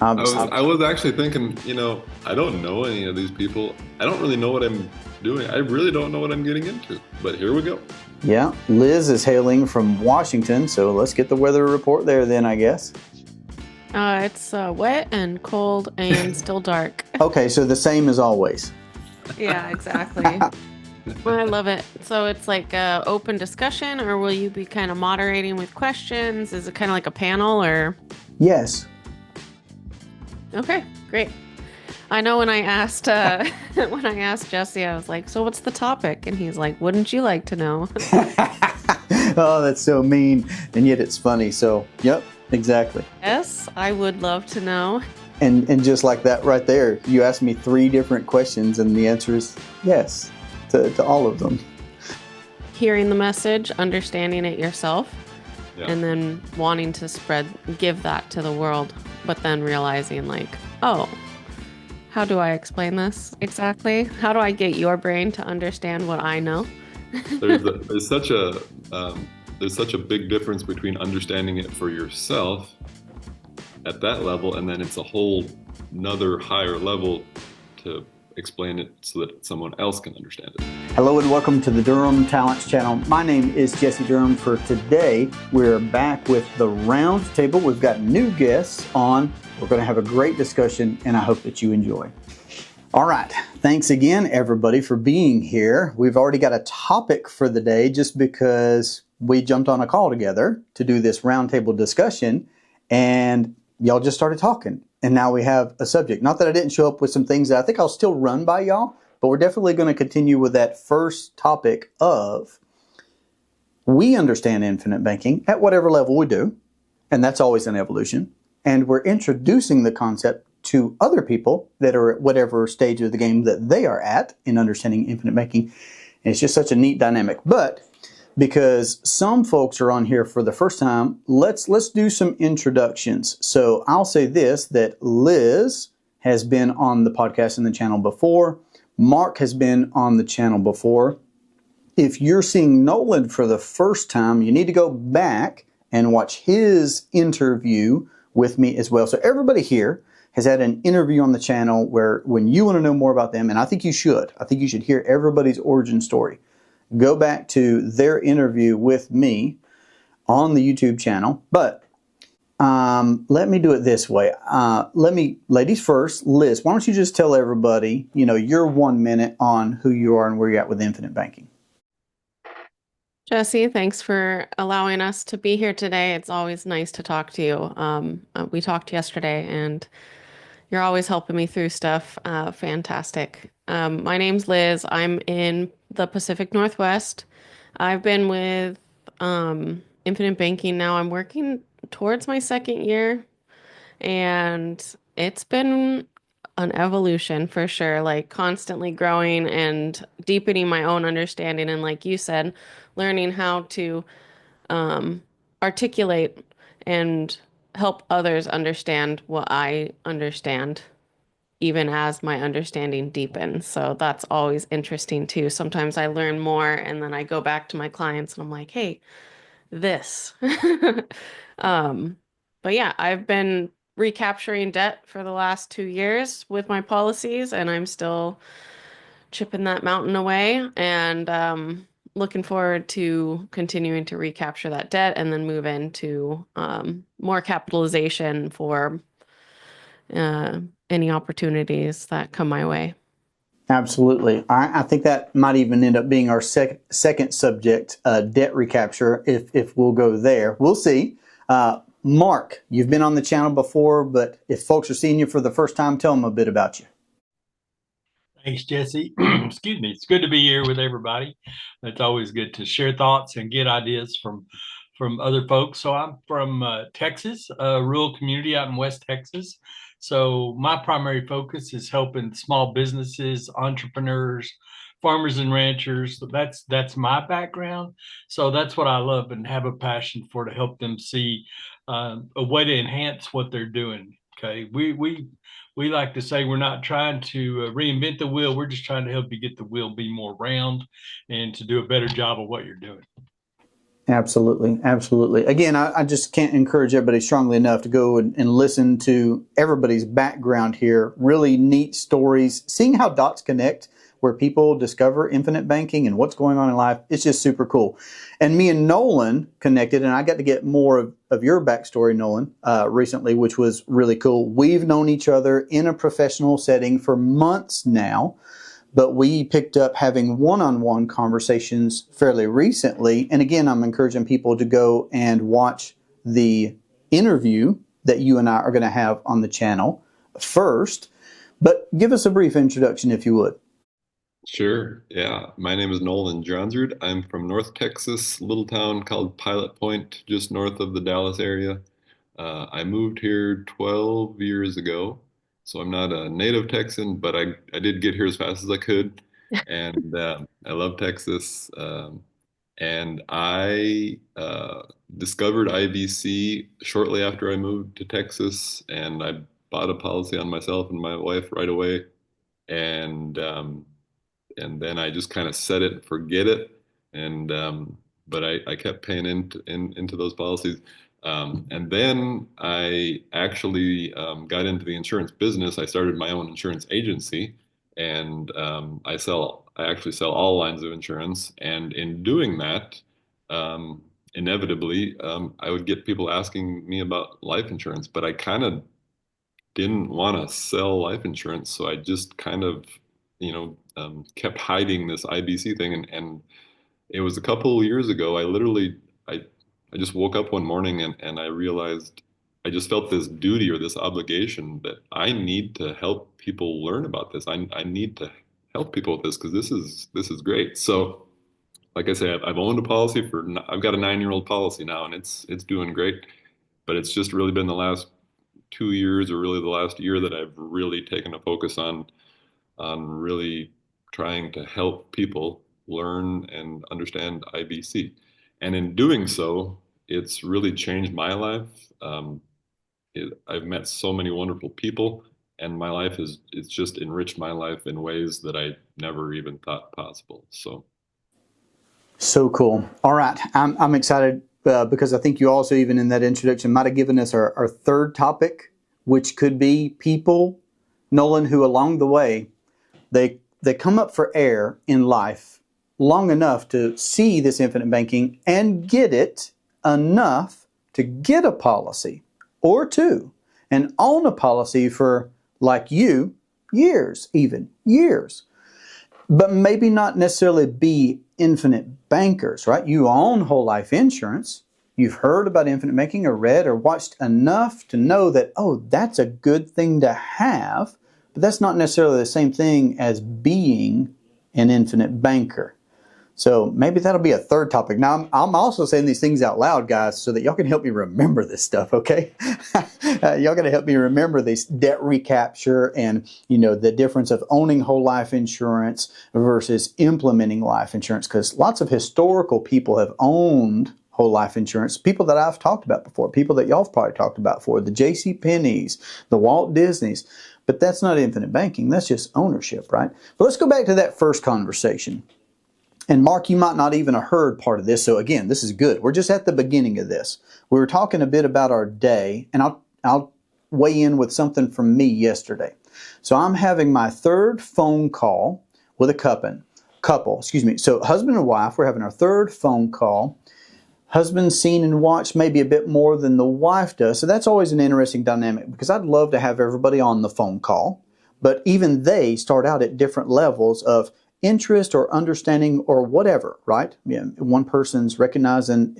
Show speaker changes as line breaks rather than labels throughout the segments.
I was actually thinking, I don't know any of these people. I don't really know what I'm doing. I really don't know what I'm getting into. But here we go.
Yeah, Liz is hailing from Washington, so let's get the weather report there then, I guess.
It's wet and cold and still dark.
Okay, so the same as always.
Yeah, exactly. Well, I love it. So it's like open discussion, or will you be kind of moderating with questions? Is it kind of like a panel, or?
Yes.
Okay, great. I know when I asked when I asked Jesse, I was like, "So what's the topic?" And he's like, "Wouldn't you like to know?"
Oh, that's so mean, and yet it's funny. So, yep, exactly.
Yes, I would love to know.
And just like that right there, you asked me 3 different questions, and the answer is yes to all of them.
Hearing the message, understanding it yourself,
Yeah.
and then wanting to give that to the world, but then realizing like, oh, how do I explain this exactly? How do I get your brain to understand what I know?
There's such a there's such a big difference between understanding it for yourself at that level, and then it's a whole another higher level to explain it so that someone else can understand it.
Hello and welcome to the Durham Talents channel. My name is Jesse Durham. For today, we're back with the Roundtable. We've got new guests on. We're going to have a great discussion, and I hope that you enjoy. All right. Thanks again, everybody, for being here. We've already got a topic for the day just because we jumped on a call together to do this roundtable discussion, and y'all just started talking. And now we have a subject. Not that I didn't show up with some things that I think I'll still run by y'all, but we're definitely going to continue with that first topic of we understand infinite banking at whatever level we do, and that's always an evolution. And we're introducing the concept to other people that are at whatever stage of the game that they are at in understanding infinite banking. And it's just such a neat dynamic. But because some folks are on here for the first time, let's do some introductions. So I'll say this, that Liz has been on the podcast and the channel before. Mark has been on the channel before. If you're seeing Nolan for the first time, you need to go back and watch his interview with me as well. So everybody here has had an interview on the channel where when you want to know more about them, and I think you should hear everybody's origin story. Go back to their interview with me on the YouTube channel. But let me do it this way. Ladies first, Liz, why don't you just tell everybody, your 1 minute on who you are and where you're at with infinite banking.
Jesse, thanks for allowing us to be here today. It's always nice to talk to you. We talked yesterday, and you're always helping me through stuff. Fantastic. My name's Liz. I'm in the Pacific Northwest. I've been with Infinite Banking now. I'm working towards my 2nd year, and it's been an evolution for sure, like constantly growing and deepening my own understanding. And like you said, learning how to articulate and help others understand what I understand, even as my understanding deepens. So that's always interesting too. Sometimes I learn more and then I go back to my clients and I'm like, hey, this. um, but yeah, I've been recapturing debt for the last 2 years with my policies, and I'm still chipping that mountain away, and looking forward to continuing to recapture that debt and then move into more capitalization for uh, any opportunities that come my way.
Absolutely. I think that might even end up being our second subject, debt recapture, if we'll go there. We'll see. Mark, you've been on the channel before, but if folks are seeing you for the first time, tell them a bit about you.
Thanks, Jesse. Excuse me. It's good to be here with everybody. It's always good to share thoughts and get ideas from other folks. So I'm from Texas, a rural community out in West Texas. So my primary focus is helping small businesses, entrepreneurs, farmers and ranchers. That's my background. So that's what I love and have a passion for, to help them see a way to enhance what they're doing. Okay, we like to say we're not trying to reinvent the wheel. We're just trying to help you get the wheel be more round and to do a better job of what you're doing.
Absolutely, absolutely. Again, I just can't encourage everybody strongly enough to go and listen to everybody's background here. Really neat stories, seeing how dots connect, where people discover infinite banking and what's going on in life. It's just super cool. And me and Nolan connected, and I got to get more of your backstory, Nolan, recently, which was really cool. We've known each other in a professional setting for months now, but we picked up having one-on-one conversations fairly recently. And again, I'm encouraging people to go and watch the interview that you and I are going to have on the channel first. But give us a brief introduction, if you would.
Sure. Yeah. My name is Nolan Johnsrud. I'm from North Texas, little town called Pilot Point, just north of the Dallas area. I moved here 12 years ago, so I'm not a native Texan, but I did get here as fast as I could, and I love Texas. And I discovered IBC shortly after I moved to Texas, and I bought a policy on myself and my wife right away, and and then I just kind of set it and forget it. And but I kept paying into those policies. And then I actually got into the insurance business. I started my own insurance agency, and I actually sell all lines of insurance. And in doing that, inevitably, I would get people asking me about life insurance, but I kind of didn't want to sell life insurance, so I just kind of, kept hiding this IBC thing. And it was a couple of years ago. I just woke up one morning and I realized I just felt this duty or this obligation that I need to help people learn about this. I need to help people with this because this is great. So, like I say, I've owned a policy I've got a 9-year-old policy now, and it's doing great. But it's just really been the last 2 years, or really the last year, that I've really taken a focus on really trying to help people learn and understand IBC. And in doing so, it's really changed my life. I've met so many wonderful people, and my life it's just enriched my life in ways that I never even thought possible.
So cool. All right. I'm excited because I think you also, even in that introduction, might have given us our third topic, which could be people, Nolan, who along the way, they come up for air in life long enough to see this infinite banking and get it enough to get a policy or two and own a policy for, like you, years, even years. But maybe not necessarily be infinite bankers, right? You own whole life insurance. You've heard about infinite banking or read or watched enough to know that, oh, that's a good thing to have, but that's not necessarily the same thing as being an infinite banker. So maybe that'll be a third topic. Now, I'm also saying these things out loud, guys, so that y'all can help me remember this stuff, okay? Y'all got to help me remember this debt recapture and, the difference of owning whole life insurance versus implementing life insurance, because lots of historical people have owned whole life insurance, people that I've talked about before, people that y'all have probably talked about before, the J.C. Penney's, the Walt Disney's, but that's not infinite banking. That's just ownership, right? But let's go back to that first conversation. And Mark, you might not even have heard part of this. So again, this is good. We're just at the beginning of this. We were talking a bit about our day, and I'll weigh in with something from me yesterday. So I'm having my third phone call with a couple. So husband and wife, we're having our third phone call. Husband's seen and watched maybe a bit more than the wife does. So that's always an interesting dynamic, because I'd love to have everybody on the phone call, but even they start out at different levels of interest or understanding or whatever, right? One person's recognizing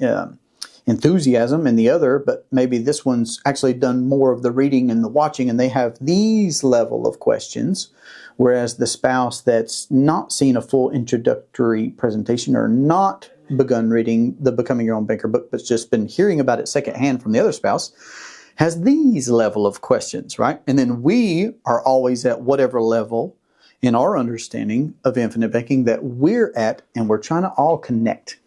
enthusiasm in the other, but maybe this one's actually done more of the reading and the watching, and they have these level of questions, whereas the spouse that's not seen a full introductory presentation or not begun reading the Becoming Your Own Banker book, but just been hearing about it secondhand from the other spouse, has these level of questions, right? And then we are always at whatever level in our understanding of infinite banking that we're at, and we're trying to all connect,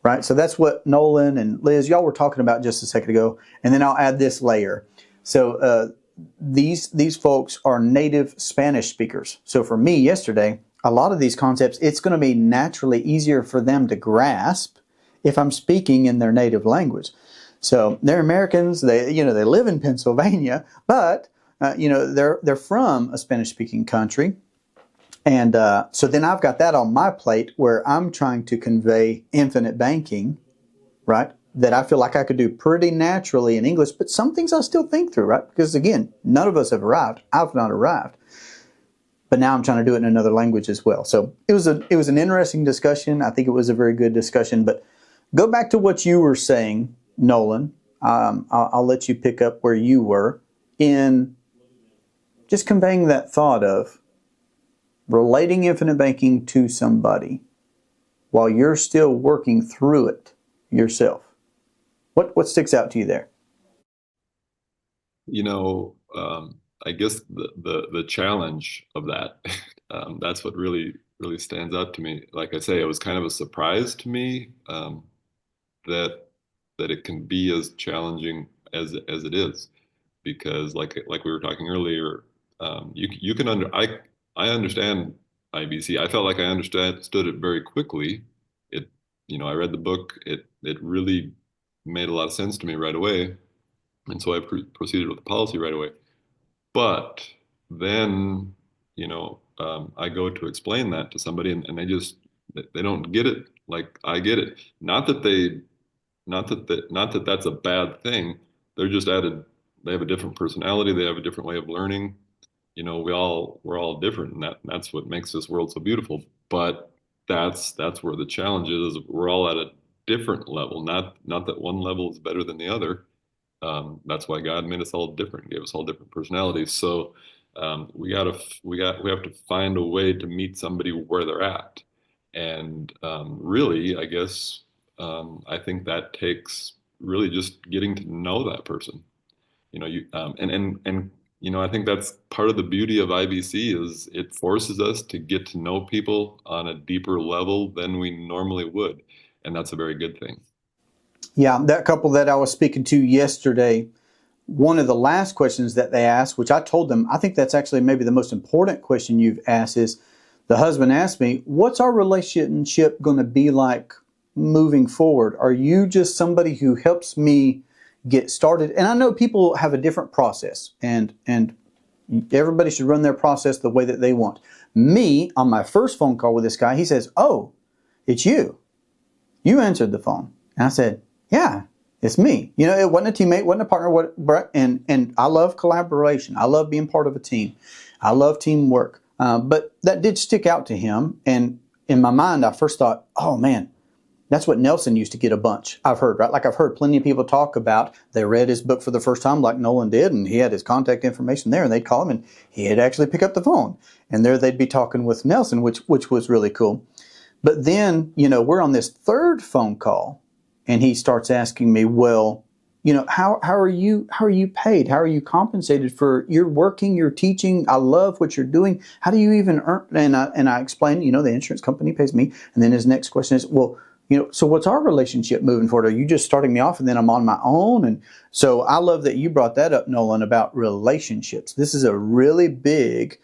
right? So that's what Nolan and Liz, y'all were talking about just a second ago, and then I'll add this layer. So these folks are native Spanish speakers. So for me yesterday, a lot of these concepts, it's going to be naturally easier for them to grasp if I'm speaking in their native language. So they're Americans. They live in Pennsylvania, but they're from a Spanish-speaking country. And so then I've got that on my plate where I'm trying to convey infinite banking, right? That I feel like I could do pretty naturally in English, but some things I still think through, right? Because again, none of us have arrived. I've not arrived. But now I'm trying to do it in another language as well. So it was an interesting discussion. I think it was a very good discussion. But go back to what you were saying, Nolan. I'll let you pick up where you were in just conveying that thought of relating infinite banking to somebody while you're still working through it yourself. What sticks out to you there?
I guess the challenge of that, that's what really stands out to me. Like I say, it was kind of a surprise to me that it can be as challenging as it is, because like we were talking earlier, you can I understand IBC. I felt like I understood it very quickly. I read the book. It really made a lot of sense to me right away, and so I proceeded with the policy right away. But then, I go to explain that to somebody, and they don't get it like I get it. Not that that's a bad thing. They're just they have a different personality. They have a different way of learning. We're all different, and that's what makes this world so beautiful. But that's where the challenge is. We're all at a different level. Not that one level is better than the other. That's why God made us all different, gave us all different personalities. So we have to find a way to meet somebody where they're at. And really, I guess I think that takes really just getting to know that person. I think that's part of the beauty of IBC is it forces us to get to know people on a deeper level than we normally would, and that's a very good thing.
Yeah, that couple that I was speaking to yesterday, one of the last questions that they asked, which I told them, I think that's actually maybe the most important question you've asked, is the husband asked me, what's our relationship going to be like moving forward? Are you just somebody who helps me get started? And I know people have a different process, and everybody should run their process the way that they want. Me, on my first phone call with this guy, he says, "Oh, it's you. You answered the phone." And I said, "Yeah, it's me." It wasn't a teammate, wasn't a partner, and I love collaboration. I love being part of a team. I love teamwork. But that did stick out to him. And in my mind, I first thought, oh man, that's what Nelson used to get a bunch. I've heard, right? Like I've heard plenty of people talk about, they read his book for the first time like Nolan did, and he had his contact information there, and they'd call him and he'd actually pick up the phone. And there they'd be talking with Nelson, which was really cool. But then, we're on this third phone call, and he starts asking me, well, how are you paid? How are you compensated for your working, your teaching? I love what you're doing. How do you even earn? And I explained, the insurance company pays me. And then his next question is, well, so what's our relationship moving forward? Are you just starting me off and then I'm on my own? And so I love that you brought that up, Nolan, about relationships. This is a really big,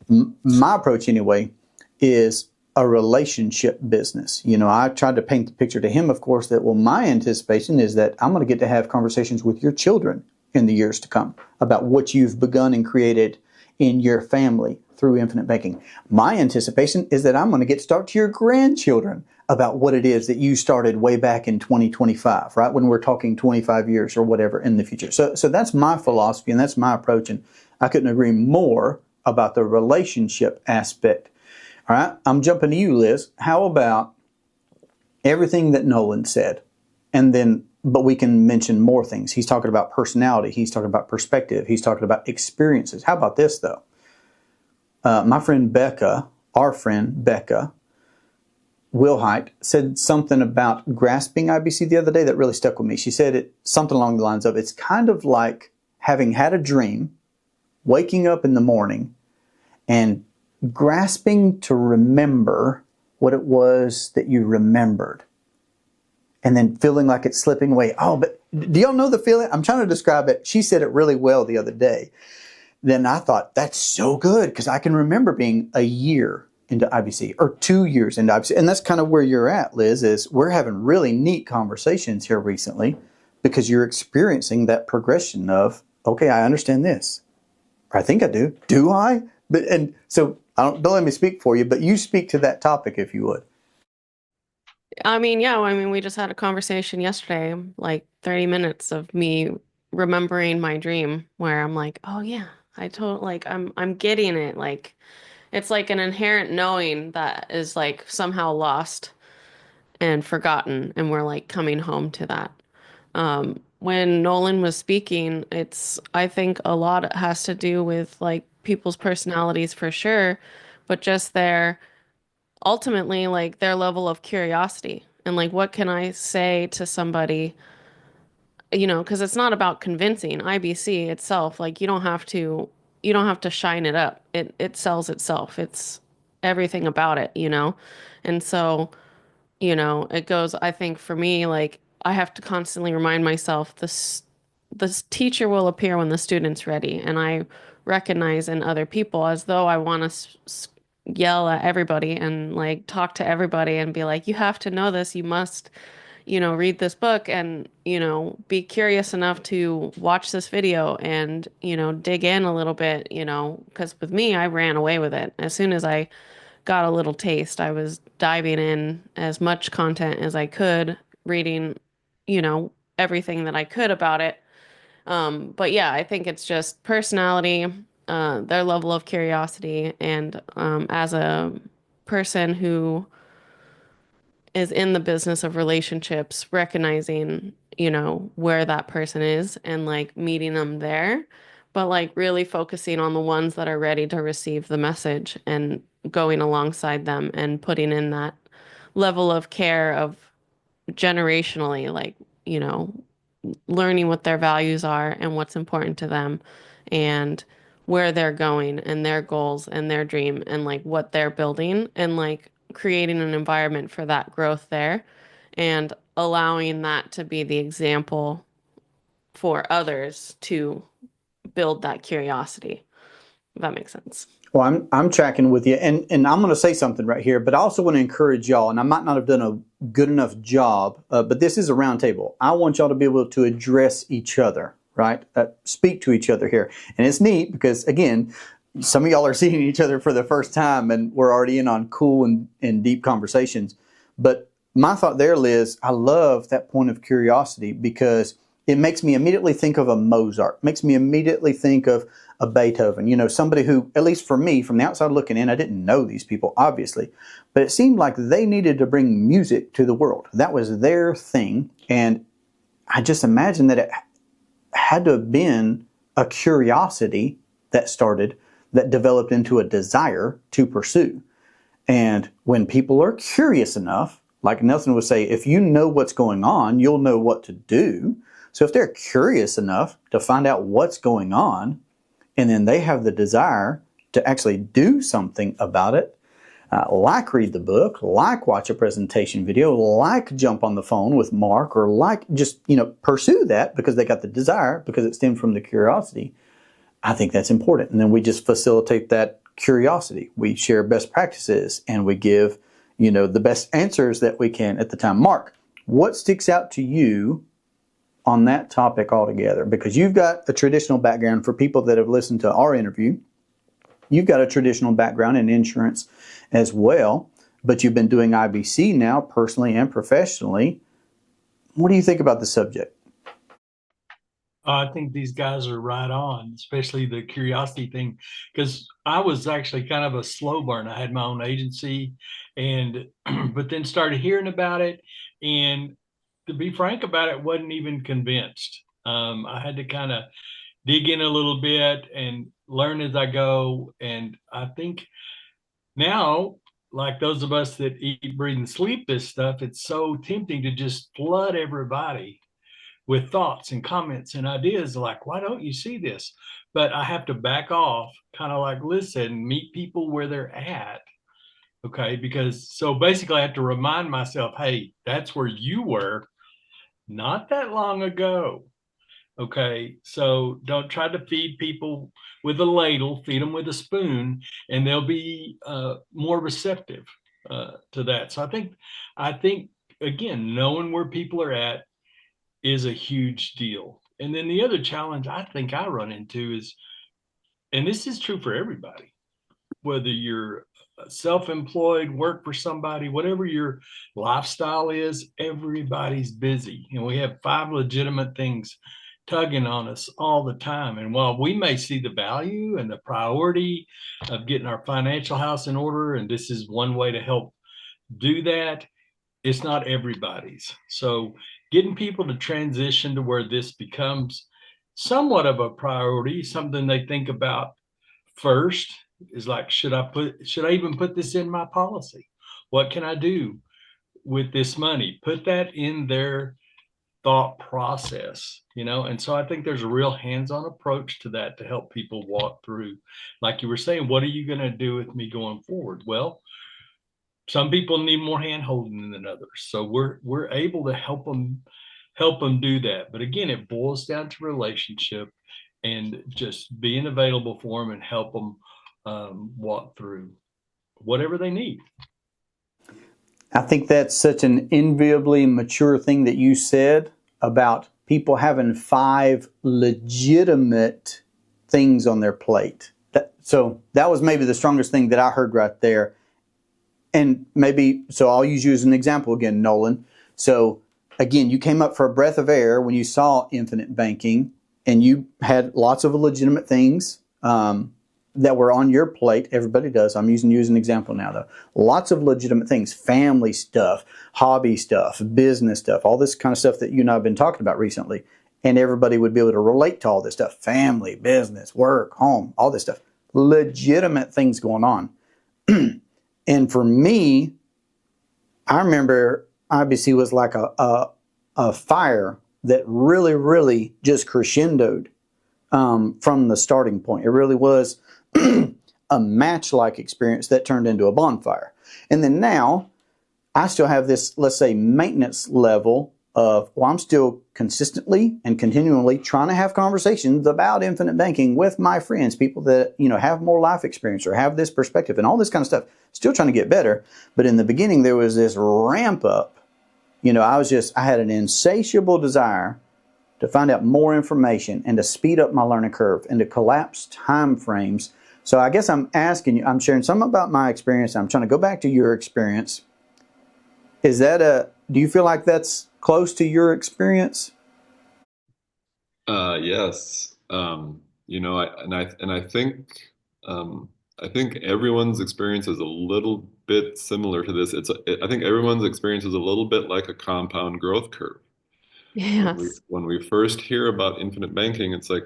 my approach anyway, is a relationship business. I tried to paint the picture to him, of course, that, well, my anticipation is that I'm going to get to have conversations with your children in the years to come about what you've begun and created in your family through infinite banking. My anticipation is that I'm going to get to talk to your grandchildren about what it is that you started way back in 2025, right? When we're talking 25 years or whatever in the future. So that's my philosophy and that's my approach. And I couldn't agree more about the relationship aspect. All right, I'm jumping to you, Liz. How about everything that Nolan said? But we can mention more things. He's talking about personality. He's talking about perspective. He's talking about experiences. How about this, though? My friend Becca, our friend Becca Wilhite, said something about grasping IBC the other day that really stuck with me. She said something along the lines of, it's kind of like having had a dream, waking up in the morning, and grasping to remember what it was that you remembered, and then feeling like it's slipping away. Oh, but do y'all know the feeling? I'm trying to describe it. She said it really well the other day. Then I thought, that's so good, because I can remember being a year into IBC or 2 years into IBC. And that's kind of where you're at, Liz, is we're having really neat conversations here recently because you're experiencing that progression of, okay, I understand this. I think I do. Do I? And so don't let me speak for you, but you speak to that topic if you would.
I mean, yeah, I mean, we just had a conversation yesterday, like 30 minutes of me remembering my dream where I'm like, oh yeah, I'm getting it. Like it's like an inherent knowing that is like somehow lost and forgotten, and we're like coming home to that. When Nolan was speaking, I think a lot has to do with like people's personalities for sure, but just ultimately like their level of curiosity and like what can I say to somebody, because it's not about convincing. IBC itself, like you don't have to shine it up. It sells itself. It's everything about it. And so it goes, I think for me, like I have to constantly remind myself this teacher will appear when the student's ready. And I recognize in other people as though I want to yell at everybody and like talk to everybody and be like, you have to know this, you must, read this book and, be curious enough to watch this video and, dig in a little bit, because with me, I ran away with it. As soon as I got a little taste, I was diving in as much content as I could, reading, everything that I could about it. But yeah, I think it's just personality, their level of curiosity, and as a person who is in the business of relationships, recognizing, where that person is and like meeting them there, but like really focusing on the ones that are ready to receive the message and going alongside them and putting in that level of care of generationally, like, you know, learning what their values are and what's important to them and where they're going and their goals and their dream and like what they're building and like creating an environment for that growth there and allowing that to be the example for others to build that curiosity. If that makes sense.
Well, I'm tracking with you, and I'm going to say something right here, but I also want to encourage y'all, and I might not have done a good enough job, but this is a roundtable. I want y'all to be able to address each other, right? Speak to each other here, and it's neat because again, some of y'all are seeing each other for the first time, and we're already in on cool and deep conversations. But my thought there, Liz, I love that point of curiosity because it makes me immediately think of a Mozart, makes me immediately think of a Beethoven, somebody who, at least for me, from the outside looking in, I didn't know these people, obviously, but it seemed like they needed to bring music to the world. That was their thing. And I just imagine that it had to have been a curiosity that started, that developed into a desire to pursue. And when people are curious enough, like Nelson would say, if you know what's going on, you'll know what to do. So if they're curious enough to find out what's going on, and then they have the desire to actually do something about it, like read the book, like watch a presentation video, like jump on the phone with Mark, or like just, pursue that because they got the desire, because it stemmed from the curiosity. I think that's important. And then we just facilitate that curiosity. We share best practices and we give, the best answers that we can at the time. Mark, what sticks out to you on that topic altogether? Because you've got a traditional background. For people that have listened to our interview, you've got a traditional background in insurance as well, but you've been doing IBC now personally and professionally. What do you think about the subject?
I think these guys are right on, especially the curiosity thing, because I was actually kind of a slow burn. I had my own agency, and but then started hearing about it, and to be frank about it, wasn't even convinced. I had to kind of dig in a little bit and learn as I go, and I think now, like those of us that eat, breathe, and sleep this stuff, it's so tempting to just flood everybody with thoughts and comments and ideas like, why don't you see this? But I have to back off, kind of like Liz said, and meet people where they're at. Okay. Because so basically I have to remind myself, hey, that's where you were not that long ago. Okay, so don't try to feed people with a ladle, feed them with a spoon, and they'll be more receptive to that. So I think again, knowing where people are at is a huge deal. And then the other challenge I think I run into is, and this is true for everybody, whether you're self-employed, work for somebody, whatever your lifestyle is, everybody's busy. And we have five legitimate things tugging on us all the time. And while we may see the value and the priority of getting our financial house in order, and this is one way to help do that, it's not everybody's. So getting people to transition to where this becomes somewhat of a priority, something they think about first is like, should I even put this in my policy? What can I do with this money? Put that in their thought process, And so I think there's a real hands-on approach to that to help people walk through. Like you were saying, what are you going to do with me going forward? Well, some people need more hand holding than others. So we're able to help them do that. But again, it boils down to relationship and just being available for them and help them walk through whatever they need.
I think that's such an enviably mature thing that you said about people having five legitimate things on their plate. So that was maybe the strongest thing that I heard right there. And maybe, so I'll use you as an example again, Nolan. So again, you came up for a breath of air when you saw infinite banking, and you had lots of legitimate things that were on your plate. Everybody does. I'm using you as an example now, though. Lots of legitimate things, family stuff, hobby stuff, business stuff, all this kind of stuff that you and I have been talking about recently. And everybody would be able to relate to all this stuff: family, business, work, home, all this stuff. Legitimate things going on. And for me, I remember IBC was like a fire that really, really just crescendoed from the starting point. It really was a match-like experience that turned into a bonfire. And then now, I still have this, let's say, maintenance level of, well, I'm still consistently and continually trying to have conversations about infinite banking with my friends, people that, have more life experience or have this perspective and all this kind of stuff. Still trying to get better. But in the beginning, there was this ramp up. I had an insatiable desire to find out more information and to speed up my learning curve and to collapse time frames. So I guess I'm asking you, I'm sharing some about my experience. I'm trying to go back to your experience. Do you feel like that's close to your experience?
Yes. I think I think everyone's experience is a little bit similar to this. I think everyone's experience is a little bit like a compound growth curve.
Yes.
When we first hear about infinite banking, it's like,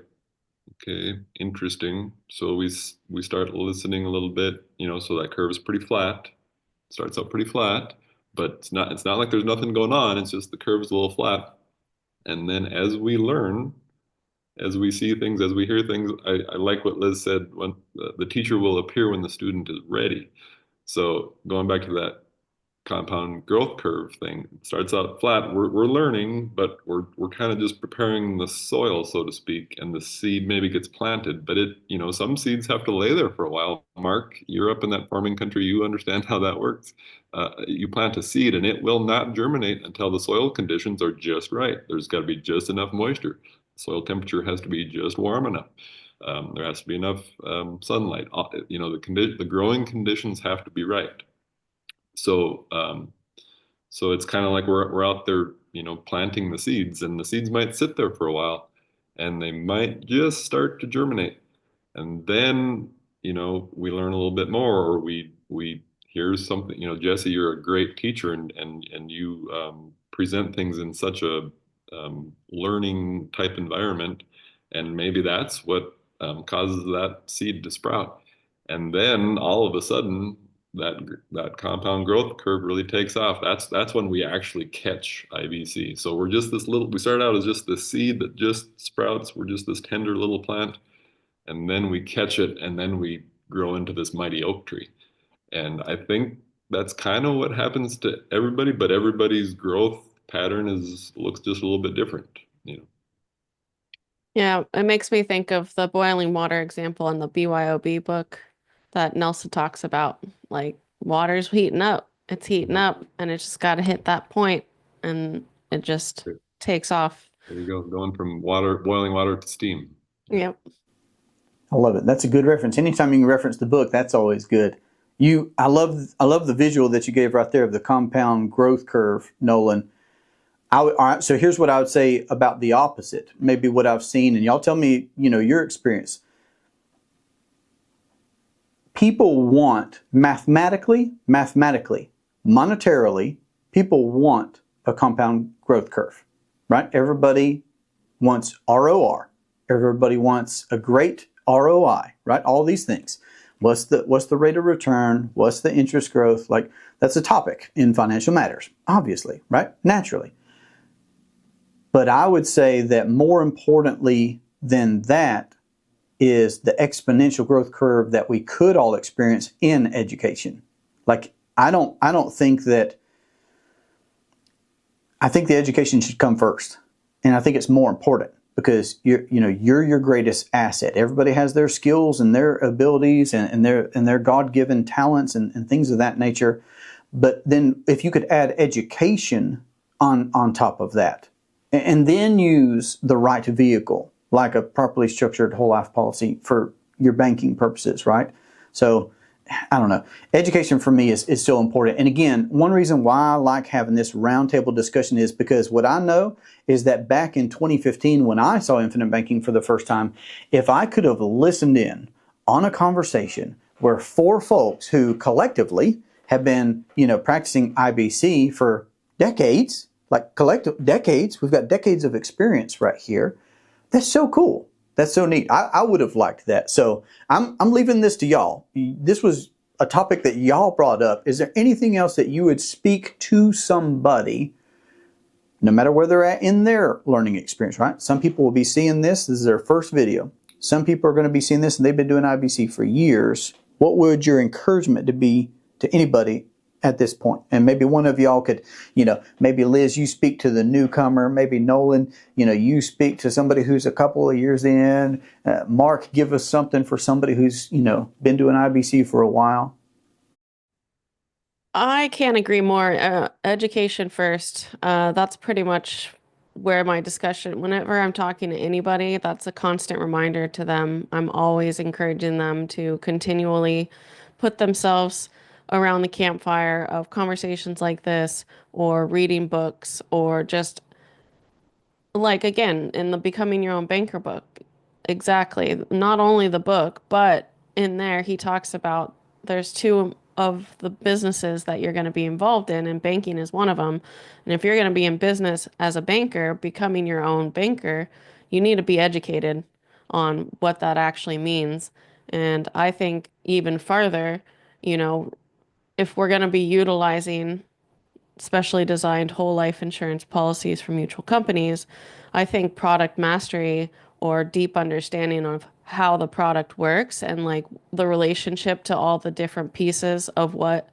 okay, interesting. So we start listening a little bit, so that curve is pretty flat. Starts out pretty flat, but it's not like there's nothing going on. It's just the curve is a little flat. And then as we learn, as we see things, as we hear things, I like what Liz said, when the teacher will appear when the student is ready. So going back to that compound growth curve thing, it starts out flat. We're learning, but we're kind of just preparing the soil, so to speak, and the seed maybe gets planted. But some seeds have to lay there for a while. Mark, you're up in that farming country. You understand how that works. You plant a seed, and it will not germinate until the soil conditions are just right. There's got to be just enough moisture. Soil temperature has to be just warm enough. There has to be enough sunlight. The growing conditions have to be right. So so it's kind of like we're out there, planting the seeds, and the seeds might sit there for a while, and they might just start to germinate, and then we learn a little bit more, or we hear something. Jesse, you're a great teacher, and you present things in such a learning type environment, and maybe that's what causes that seed to sprout, and then all of a sudden that compound growth curve really takes off. That's when we actually catch IBC. So we start out as just this seed that just sprouts. We're just this tender little plant, and then we catch it, and then we grow into this mighty oak tree. And I think that's kind of what happens to everybody, but everybody's growth pattern looks just a little bit different.
Yeah, it makes me think of the boiling water example in the BYOB book that Nelson talks about. Like, water's heating up, it's heating
Yeah.
up, and it's just got to hit that point, and it just takes off.
There you go, going from water, boiling water to steam.
Yep.
I love it. That's a good reference. Anytime you can reference the book, that's always good. I love the visual that you gave right there of the compound growth curve, Nolan. All right, so here's what I would say about the opposite. Maybe what I've seen, and y'all tell me, your experience. People want mathematically, monetarily, people want a compound growth curve, right? Everybody wants ROR. Everybody wants a great ROI, right? All these things. What's the rate of return? What's the interest growth? Like, that's a topic in financial matters, obviously, right? Naturally. But I would say that more importantly than that is the exponential growth curve that we could all experience in education. Like, I don't think that, I think the education should come first. And I think it's more important because you're your greatest asset. Everybody has their skills and their abilities and their God-given talents and things of that nature. But then if you could add education on top of that, and then use the right vehicle, like a properly structured whole life policy for your banking purposes, right? So, I don't know. Education for me is still important. And again, one reason why I like having this roundtable discussion is because what I know is that back in 2015, when I saw infinite banking for the first time, if I could have listened in on a conversation where four folks who collectively have been, practicing IBC for decades, like collective decades, we've got decades of experience right here. That's so cool. That's so neat. I would have liked that. So I'm leaving this to y'all. This was a topic that y'all brought up. Is there anything else that you would speak to somebody, no matter where they're at in their learning experience, right? Some people will be seeing this. This is their first video. Some people are going to be seeing this and they've been doing IBC for years. What would your encouragement to be to anybody at this point? And maybe one of y'all could, maybe Liz, you speak to the newcomer. Maybe Nolan, you speak to somebody who's a couple of years in. Mark, give us something for somebody who's, been doing IBC for a while.
I can't agree more. Education first. That's pretty much where my discussion, whenever I'm talking to anybody, that's a constant reminder to them. I'm always encouraging them to continually put themselves around the campfire of conversations like this, or reading books, or just like again in the Becoming Your Own Banker book. Exactly. Not only the book, but in there he talks about there's two of the businesses that you're going to be involved in, and banking is one of them. And if you're going to be in business as a banker, becoming your own banker, you need to be educated on what that actually means. And I think even further, you know, if we're going to be utilizing specially designed whole life insurance policies for mutual companies, I think product mastery or deep understanding of how the product works and like the relationship to all the different pieces of what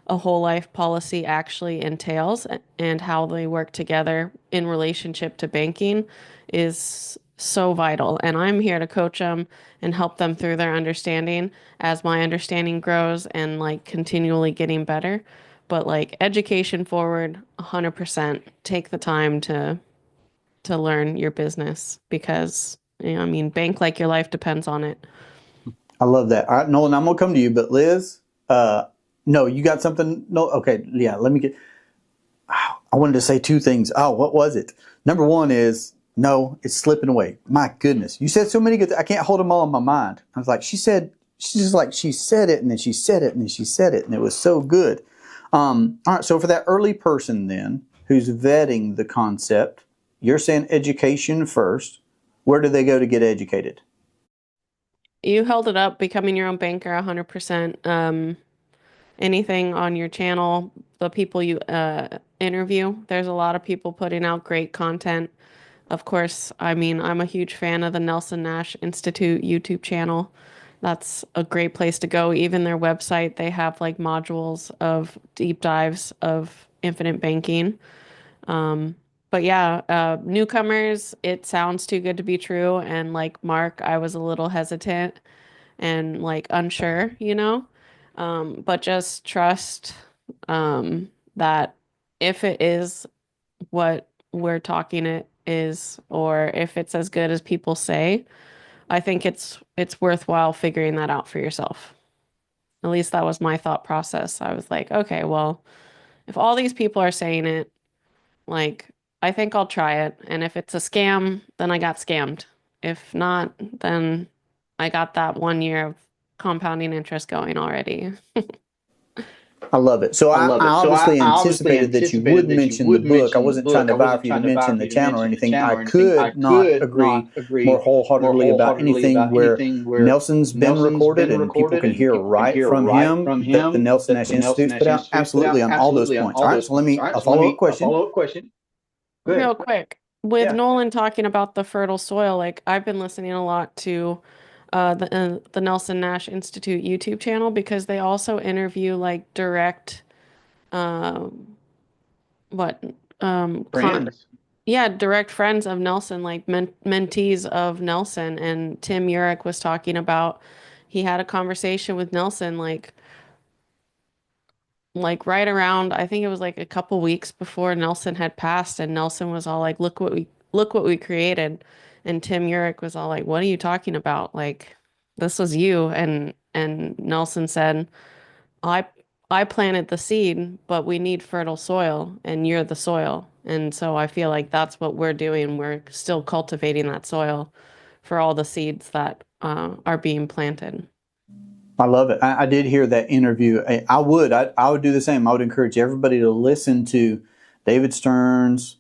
a whole life policy actually entails and how they work together in relationship to banking is so vital. And I'm here to coach them and help them through their understanding as my understanding grows and like continually getting better. But like education forward, 100%. Take the time to learn your business because I mean, bank like your life depends on it.
I love that. All right, Nolan, I'm gonna come to you, but Liz, no, you got something? No, okay, yeah. Let me get. I wanted to say two things. Oh, what was it? Number one is no, it's slipping away. My goodness, you said so many good. I can't hold them all in my mind. I was like, she said, she's just like she said it, and then she said it, and then she said it, and it was so good. All right, so for that early person then who's vetting the concept, you're saying education first. Where do they go to get educated?
You held it up, becoming your own banker, 100%. Anything on your channel, the people you interview, there's a lot of people putting out great content. Of course, I mean, I'm a huge fan of the Nelson Nash Institute YouTube channel. That's a great place to go. Even their website, they have like modules of deep dives of infinite banking. But yeah, newcomers, it sounds too good to be true. And like Mark, I was a little hesitant and like unsure, but just trust that if it is what we're talking it is, or if it's as good as people say, I think it's worthwhile figuring that out for yourself. At least that was my thought process. I was like, okay, well, if all these people are saying it, like, I think I'll try it. And if it's a scam, then I got scammed. If not, then I got that 1 year of compounding interest going already.
I love it. So I obviously anticipated that you would mention the book. I wasn't trying to vie for you to mention the channel or anything. I could not agree more wholeheartedly about anything where Nelson's been recorded and people can hear right from him that the Nelson Nash Institute's put out. Absolutely on all those points. All right. So let me a follow-up question. Go ahead.
Real quick, with
Yeah.
Nolan talking about the fertile soil, like I've been listening a lot to the Nelson Nash Institute YouTube channel because they also interview like direct um what
Friends.
yeah, direct friends of Nelson, like mentees of Nelson. And Tim Urich was talking about he had a conversation with Nelson like right around, I think it was like a couple weeks before Nelson had passed, and Nelson was all like, look what we created." And Tim Urich was all like, "What are you talking about? Like, this was you." And Nelson said, "I I planted the seed, but we need fertile soil, and you're the soil." And so I feel like that's what we're doing. We're still cultivating that soil for all the seeds that are being planted.
I love it. I did hear that interview. I would do the same. I would encourage everybody to listen to David Stearns,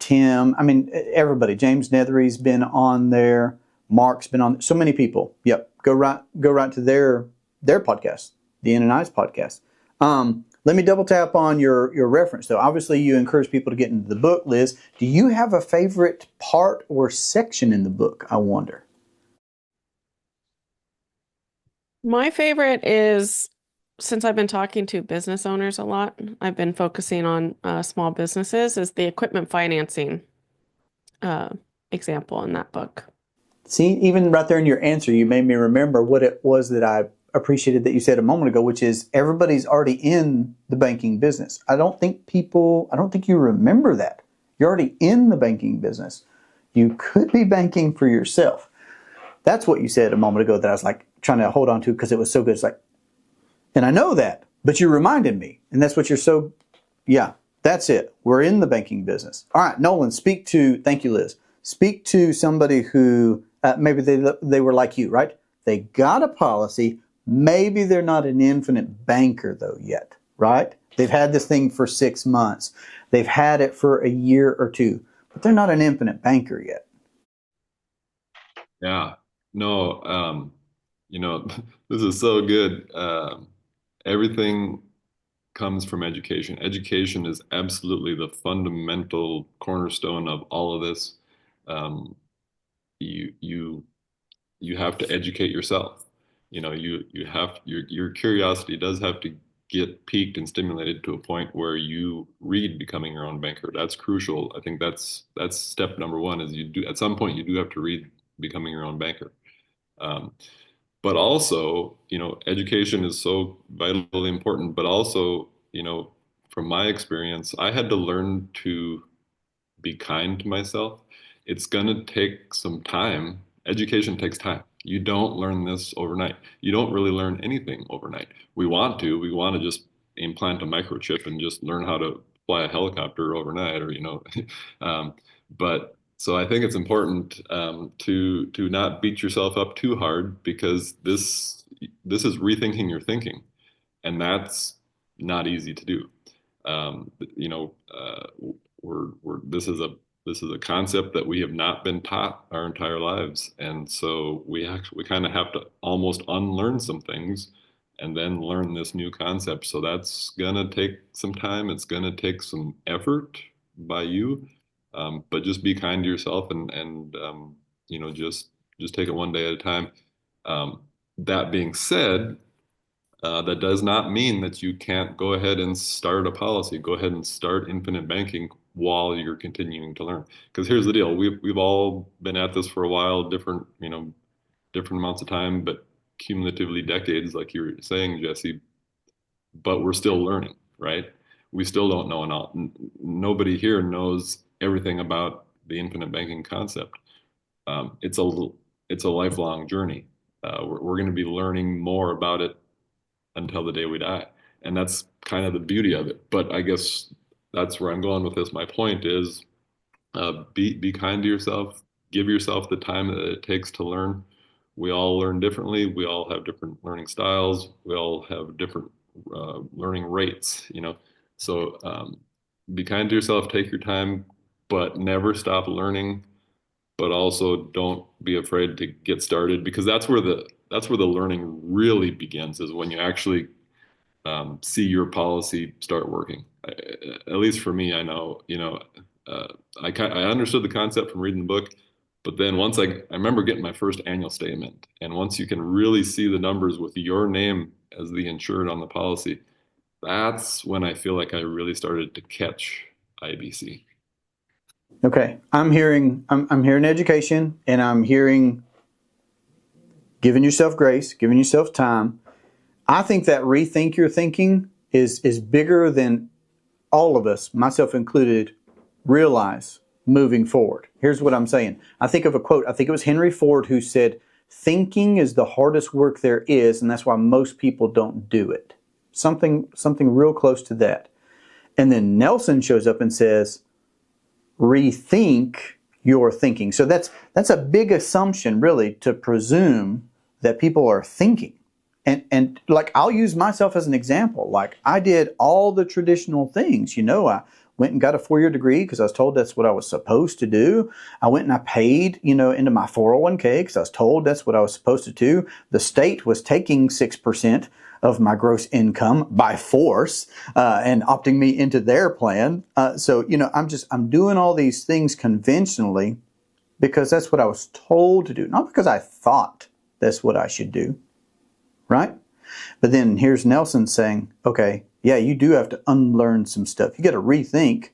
Tim. I mean, everybody. James Nethery's been on there. Mark's been on. So many people. Yep. Go right to their podcast, the N and I's podcast. Let me double tap on your reference though. Obviously, you encourage people to get into the book. Liz, do you have a favorite part or section in the book? I wonder.
My favorite is, since I've been talking to business owners a lot, I've been focusing on small businesses, is the equipment financing uh, example in that book.
See, even right there in your answer, you made me remember what it was that I appreciated that you said a moment ago, which is everybody's already in the banking business. I don't think you remember that. You're already in the banking business. You could be banking for yourself. That's what you said a moment ago that I was like trying to hold on to because it was so good. It's like, and I know that, but you reminded me. And that's what yeah, that's it. We're in the banking business. All right, Nolan, thank you, Liz. Speak to somebody who maybe they were like you, right? They got a policy. Maybe they're not an infinite banker though yet, right? They've had this thing for 6 months. They've had it for a year or two, but they're not an infinite banker yet.
Yeah. No, this is so good. Everything comes from education. Education is absolutely the fundamental cornerstone of all of this. Um, you you you have to educate yourself. You have your curiosity does have to get piqued and stimulated to a point where you read Becoming Your Own Banker. That's crucial. I think that's step number one is you do at some point you do have to read Becoming Your Own Banker. Um, but also, education is so vitally important, but also, from my experience, I had to learn to be kind to myself. It's going to take some time. Education takes time. You don't learn this overnight. You don't really learn anything overnight. We want to. We want to just implant a microchip and just learn how to fly a helicopter overnight, or um, but so I think it's important to not beat yourself up too hard because this is rethinking your thinking, and that's not easy to do. Um, you know, uh, this is a concept that we have not been taught our entire lives, and so we kind of have to almost unlearn some things and then learn this new concept. So that's gonna take some time. It's gonna take some effort by you, but just be kind to yourself and just take it one day at a time. Um, that being said, that does not mean that you can't go ahead and start a policy. Go ahead and start infinite banking while you're continuing to learn. Because here's the deal: we've all been at this for a while, different amounts of time, but cumulatively decades, like you were saying, Jesse. But we're still learning, right? We still don't know enough. Nobody here knows everything about the infinite banking concept. It's a lifelong journey. We're going to be learning more about it until the day we die, and that's kind of the beauty of it. But I guess that's where I'm going with this. My point is, be kind to yourself. Give yourself the time that it takes to learn. We all learn differently. We all have different learning styles. We all have different learning rates. So be kind to yourself. Take your time, but never stop learning. But also don't be afraid to get started, because that's where the learning really begins, is when you actually see your policy start working. At least for me, I know, uh, I understood the concept from reading the book, but then once I remember getting my first annual statement, and once you can really see the numbers with your name as the insured on the policy, that's when I feel like I really started to catch IBC.
Okay, I'm hearing education, and I'm hearing giving yourself grace, giving yourself time. I think that rethink your thinking is bigger than all of us, myself included, realize moving forward. Here's what I'm saying. I think of a quote. I think it was Henry Ford who said, "Thinking is the hardest work there is, and that's why most people don't do it." Something real close to that. And then Nelson shows up and says, "Rethink your thinking." So that's a big assumption, really, to presume that people are thinking. And like, I'll use myself as an example. Like, I did all the traditional things. I went and got a 4-year degree because I was told that's what I was supposed to do. I went and I paid, into my 401k because I was told that's what I was supposed to do. The state was taking 6% of my gross income by force and opting me into their plan. So I'm doing all these things conventionally because that's what I was told to do, not because I thought that's what I should do. Right? But then here's Nelson saying, okay, yeah, you do have to unlearn some stuff. You got to rethink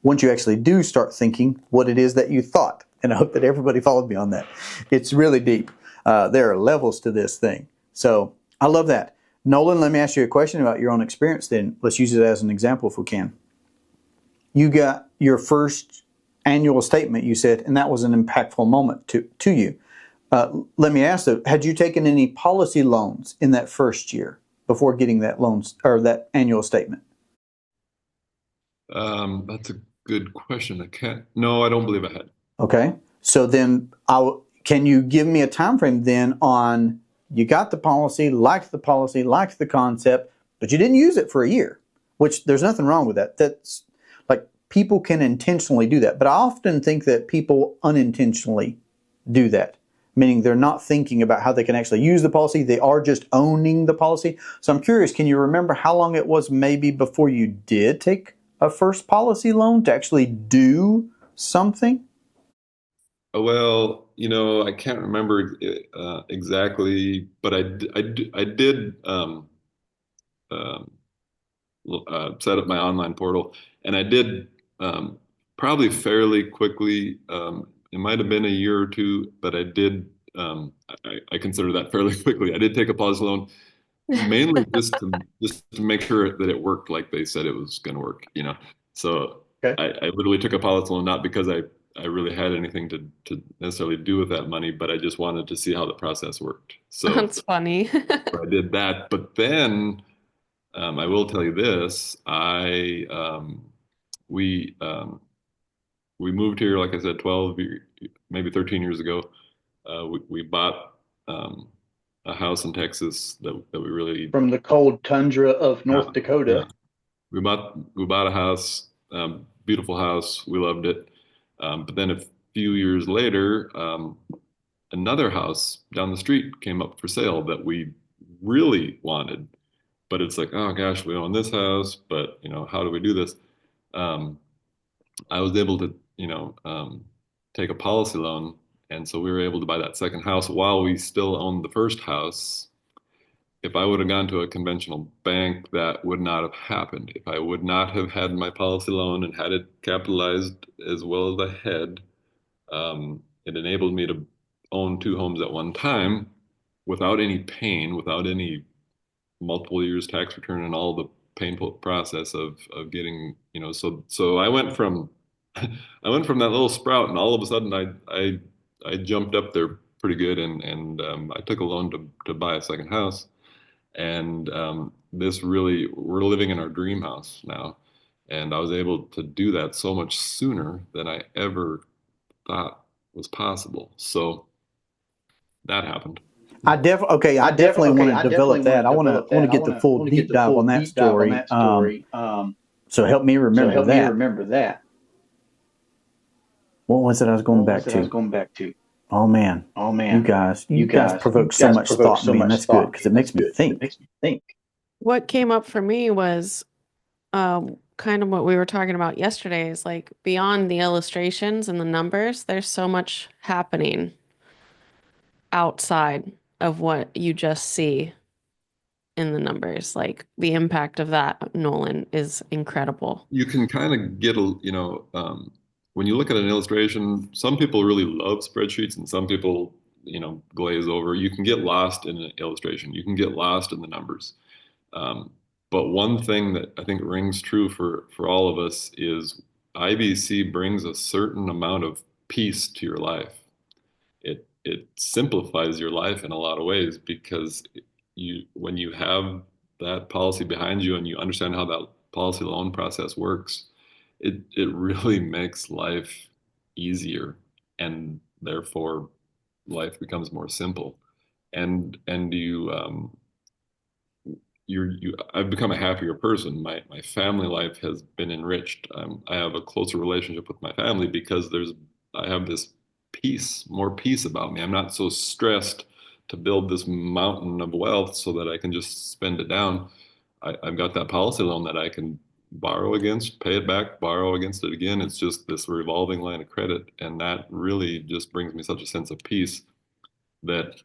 once you actually do start thinking what it is that you thought. And I hope that everybody followed me on that. It's really deep. There are levels to this thing. So I love that. Nolan, let me ask you a question about your own experience then. Let's use it as an example if we can. You got your first annual statement, you said, and that was an impactful moment to you. Let me ask though, had you taken any policy loans in that first year before getting that loans or that annual statement?
That's a good question. No, I don't believe I had.
Okay. So then can you give me a time frame then on, you got the policy, liked the concept, but you didn't use it for a year, which there's nothing wrong with that. That's like, people can intentionally do that. But I often think that people unintentionally do that, meaning they're not thinking about how they can actually use the policy. They are just owning the policy. So I'm curious, can you remember how long it was maybe before you did take a first policy loan to actually do something?
Well, I can't remember exactly, but I did um, set up my online portal, and I did probably fairly quickly. It might have been a year or two, but I did. I consider that fairly quickly. I did take a pause loan, mainly just to make sure that it worked like they said it was going to work. So
Okay.
I literally took a pause loan not because I really had anything to necessarily do with that money, but I just wanted to see how the process worked. So
That's funny.
I did that, but then. I will tell you this. We moved here, like I said, 12, maybe 13 years ago. We bought a house in Texas that we really,
From the cold tundra of North
yeah.
Dakota.
We bought a house, beautiful house. We loved it. But then a few years later, another house down the street came up for sale that we really wanted. But it's like, oh gosh, we own this house, but how do we do this? Um, I was able to, take a policy loan, and so we were able to buy that second house while we still owned the first house. if I would have gone to a conventional bank, that would not have happened. If I would not have had my policy loan and had it capitalized as well as I had, it enabled me to own two homes at one time without any pain, without any multiple years tax return and all the painful process of getting, so I went from that little sprout, and all of a sudden I jumped up there pretty good, and I took a loan to buy a second house, and this really, we're living in our dream house now, and I was able to do that so much sooner than I ever thought was possible. So that happened.
I definitely want to develop that. I want to get the full deep dive on that story. So help me remember that. What was it I was going back to? Oh man, you guys provoked so much thought in me, and that's good because it makes me think.
What came up for me was kind of what we were talking about yesterday is like beyond the illustrations and the numbers, there's so much happening outside of what you just see in the numbers. Like the impact of that, Nolan, is incredible.
You can kind of get when you look at an illustration, some people really love spreadsheets and some people, glaze over. You can get lost in an illustration. You can get lost in the numbers. Um, but one thing that I think rings true for all of us is IBC brings a certain amount of peace to your life. It simplifies your life in a lot of ways because when you have that policy behind you and you understand how that policy loan process works, it really makes life easier, and therefore life becomes more simple. And I've become a happier person. My family life has been enriched. I have a closer relationship with my family because I have this more peace about me. I'm not so stressed to build this mountain of wealth so that I can just spend it down. I've got that policy loan that I can borrow against, pay it back, borrow against it again. It's just this revolving line of credit, and that really just brings me such a sense of peace that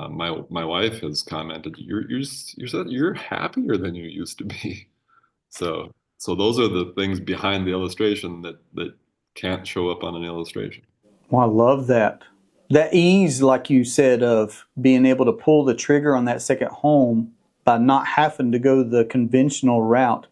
my wife has commented, you're happier than you used to be. So those are the things behind the illustration that can't show up on an illustration.
Well, I love that. That ease, like you said, of being able to pull the trigger on that second home by not having to go the conventional route,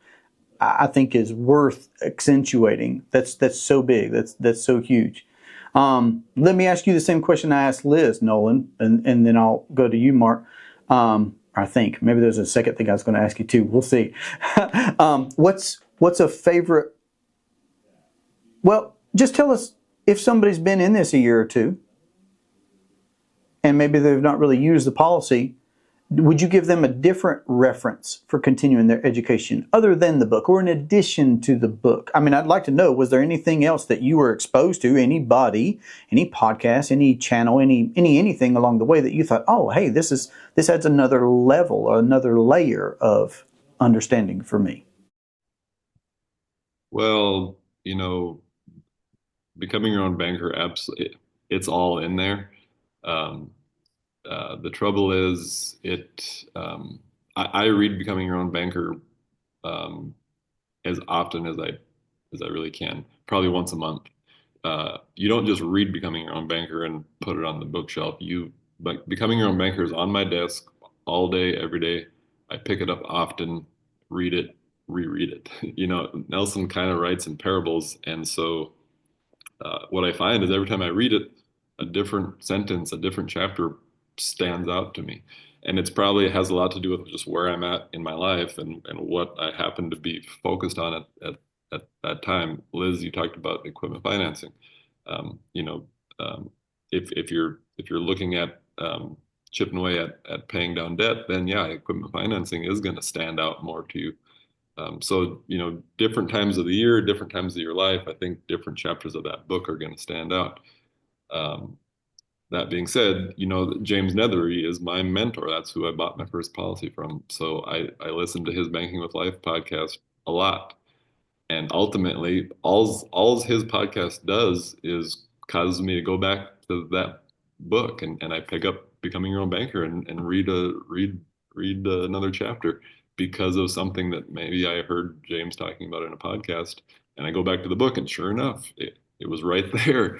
I think is worth accentuating. That's so big. That's so huge. Let me ask you the same question I asked Liz, Nolan, and then I'll go to you, Mark. I think maybe there's a second thing I was going to ask you too. We'll see. What's a favorite? Well, just tell us if somebody's been in this a year or two, and maybe they've not really used the policy. Would you give them a different reference for continuing their education other than the book or in addition to the book? I mean, I'd like to know, was there anything else that you were exposed to, anybody, any podcast, any channel, anything along the way that you thought, oh, hey, this adds another level or another layer of understanding for me?
Well, becoming your own banker, absolutely, it's all in there. The trouble is, I read Becoming Your Own Banker as often as I really can, probably once a month. You don't just read Becoming Your Own Banker and put it on the bookshelf. But Becoming Your Own Banker is on my desk all day, every day. I pick it up often, read it, reread it. Nelson kind of writes in parables, and so what I find is every time I read it, a different sentence, a different chapter stands out to me. And it has a lot to do with just where I'm at in my life and what I happen to be focused on at that time. Liz, you talked about equipment financing. Um, you know, if you're looking at chipping away at paying down debt, then yeah, equipment financing is going to stand out more to you. So, different times of the year, different times of your life, I think different chapters of that book are going to stand out. That being said, James Nethery is my mentor. That's who I bought my first policy from. So I listened to his Banking with Life podcast a lot. And ultimately, all his podcast does is causes me to go back to that book and I pick up Becoming Your Own Banker and read another chapter because of something that maybe I heard James talking about in a podcast, and I go back to the book, and sure enough, it was right there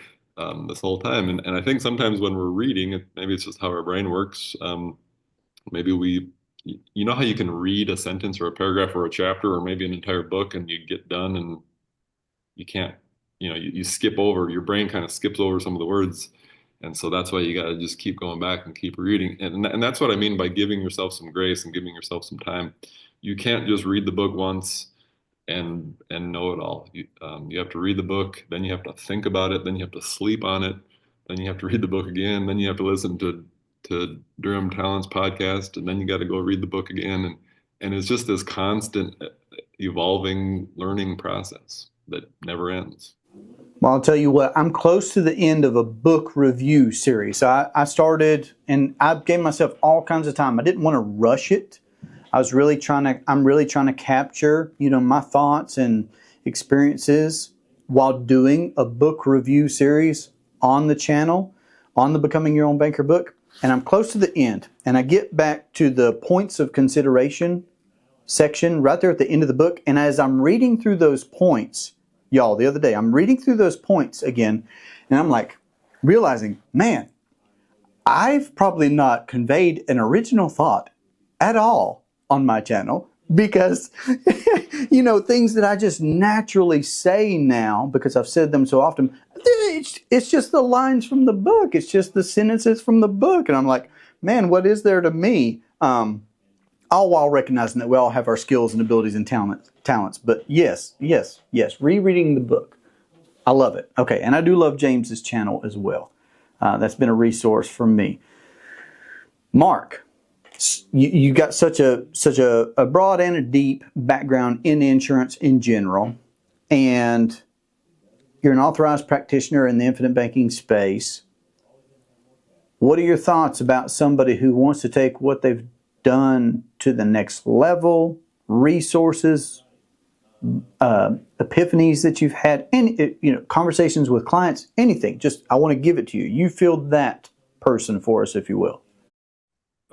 this whole time. And I think sometimes when we're reading, maybe it's just how our brain works. Maybe you know how you can read a sentence or a paragraph or a chapter or maybe an entire book, and you get done and you can't, you skip over, your brain kind of skips over some of the words. And so that's why you got to just keep going back and keep reading. And that's what I mean by giving yourself some grace and giving yourself some time. You can't just read the book once and know it all. You have to read the book, then you have to think about it, then you have to sleep on it, then you have to read the book again, then you have to listen to Durham Talents podcast, and then you got to go read the book again. And it's just this constant evolving learning process that never ends.
Well, I'll tell you what, I'm close to the end of a book review series. So I started, and I gave myself all kinds of time. I didn't want to rush it. I'm really trying to capture, my thoughts and experiences while doing a book review series on the channel, on the Becoming Your Own Banker book. And I'm close to the end. And I get back to the points of consideration section right there at the end of the book. And as I'm reading through those points, y'all, the other day, I'm reading through those points again, and I'm like realizing, man, I've probably not conveyed an original thought at all on my channel because, things that I just naturally say now because I've said them so often, it's just the lines from the book. It's just the sentences from the book. And I'm like, man, what is there to me? All while recognizing that we all have our skills and abilities and talents. But yes, rereading the book. I love it. Okay, and I do love James's channel as well. That's been a resource for me. Mark, you got such a broad and a deep background in insurance in general, and you're an authorized practitioner in the infinite banking space. What are your thoughts about somebody who wants to take what they've done to the next level, resources, epiphanies that you've had, any, conversations with clients, anything? Just, I want to give it to you. You field that person for us, if you will.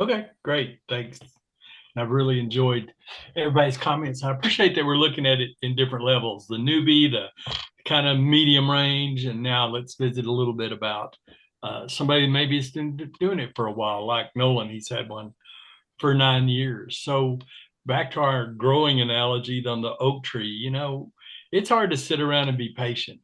Okay, great. Thanks. I've really enjoyed everybody's comments. I appreciate that we're looking at it in different levels, the newbie, the kind of medium range, and now let's visit a little bit about somebody maybe has been doing it for a while, like Nolan. He's had one for 9 years. So back to our growing analogy on the oak tree, it's hard to sit around and be patient.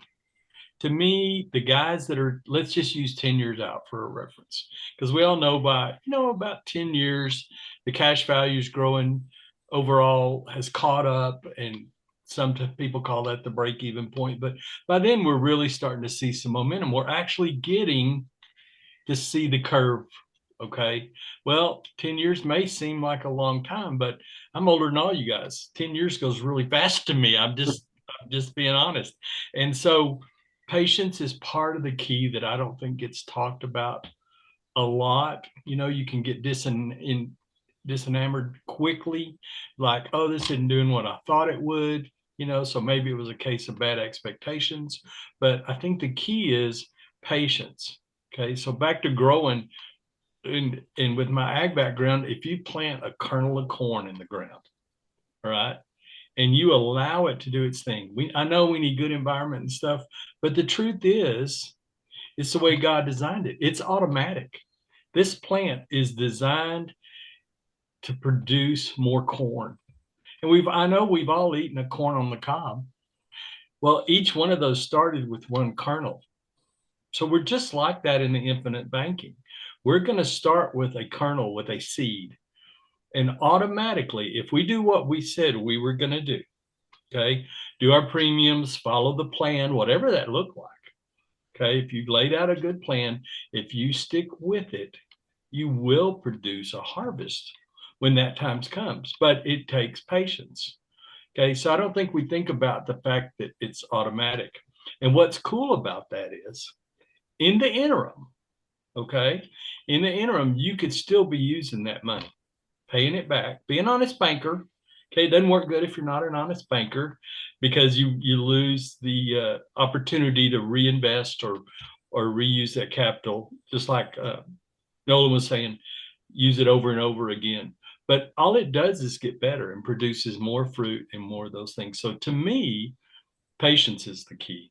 To me, the guys that are, let's just use 10 years out for a reference, because we all know by, about 10 years, the cash value is growing overall, has caught up, and some people call that the break-even point. But by then, we're really starting to see some momentum. We're actually getting to see the curve. Okay. Well, 10 years may seem like a long time, but I'm older than all you guys. 10 years goes really fast to me. I'm just being honest. And so patience is part of the key that I don't think gets talked about a lot. You can get disenamored quickly, like, oh, this isn't doing what I thought it would, so maybe it was a case of bad expectations. But I think the key is patience. Okay. So back to growing. And with my ag background, if you plant a kernel of corn in the ground, all right, and you allow it to do its thing, I know we need good environment and stuff, but the truth is, it's the way God designed it. It's automatic. This plant is designed to produce more corn. And I know we've all eaten a corn on the cob. Well, each one of those started with one kernel. So we're just like that in the infinite banking. We're going to start with a kernel, with a seed. And automatically, if we do what we said we were going to do, okay, do our premiums, follow the plan, whatever that looked like. Okay, if you've laid out a good plan, if you stick with it, you will produce a harvest when that time comes. But it takes patience. Okay, so I don't think we think about the fact that it's automatic. And what's cool about that is, in the interim, okay, in the interim, you could still be using that money, paying it back, be an honest banker. Okay, it doesn't work good if you're not an honest banker, because you lose the opportunity to reinvest or reuse that capital. Just like Nolan was saying, use it over and over again. But all it does is get better and produces more fruit and more of those things. So to me, patience is the key.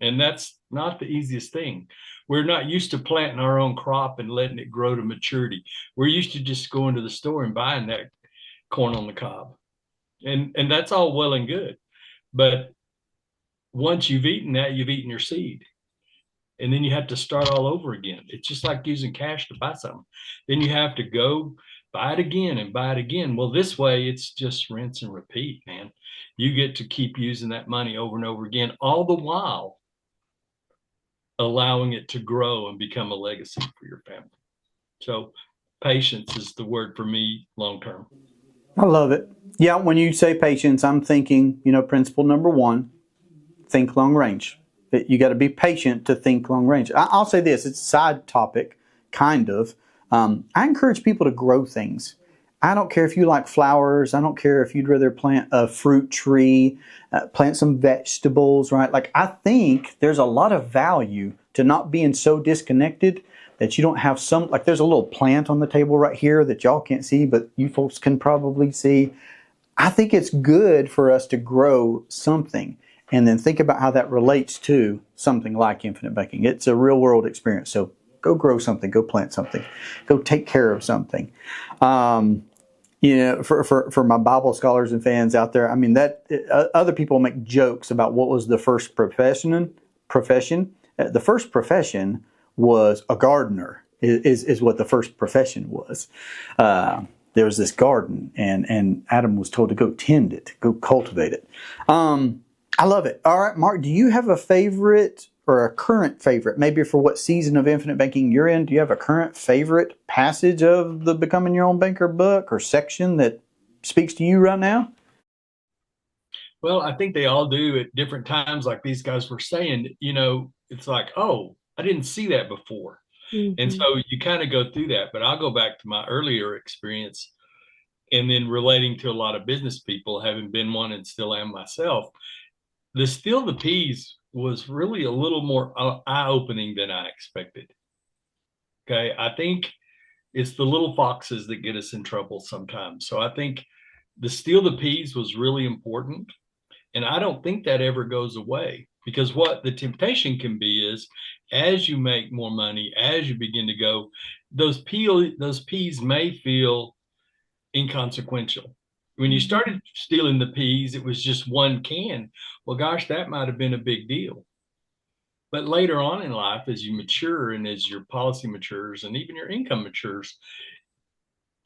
And that's not the easiest thing. We're not used to planting our own crop and letting it grow to maturity. We're used to just going to the store and buying that corn on the cob. And that's all well and good. But once you've eaten that, you've eaten your seed. And then you have to start all over again. It's just like using cash to buy something. Then you have to go buy it again and buy it again. Well, this way it's just rinse and repeat, man. You get to keep using that money over and over again, all the while allowing it to grow and become a legacy for your family. So patience is the word for me long term.
I love it. Yeah, when you say patience, I'm thinking, principle number one, think long range. You got to be patient to think long range. I'll say this, it's a side topic, kind of. I encourage people to grow things. I don't care if you like flowers. I don't care if you'd rather plant a fruit tree, plant some vegetables, right? Like, I think there's a lot of value to not being so disconnected that you don't have some, like there's a little plant on the table right here that y'all can't see, but you folks can probably see. I think it's good for us to grow something and then think about how that relates to something like infinite banking. It's a real world experience. So go grow something, go plant something, go take care of something. For my Bible scholars and fans out there, I mean, that other people make jokes about what was the first profession. The first profession was a gardener, is what the first profession was. There was this garden, and Adam was told to go tend it, go cultivate it. I love it. All right, Mark, do you have a favorite or a current favorite, maybe for what season of infinite banking you're in? Do you have a current favorite passage of the Becoming Your Own Banker book or section that speaks to you right now?
Well, I think they all do at different times, like these guys were saying. It's like, oh, I didn't see that before. Mm-hmm. And so you kind of go through that. But I'll go back to my earlier experience and then relating to a lot of business people, having been one and still am myself. The Steal the Peas was really a little more eye-opening than I expected. Okay, I think it's the little foxes that get us in trouble sometimes. So I think the Steal the Peas was really important. And I don't think that ever goes away, because what the temptation can be is, as you make more money, as you begin to go, those peas may feel inconsequential. When you started stealing the peas, it was just one can. Well, gosh, that might have been a big deal. But later on in life, as you mature and as your policy matures and even your income matures,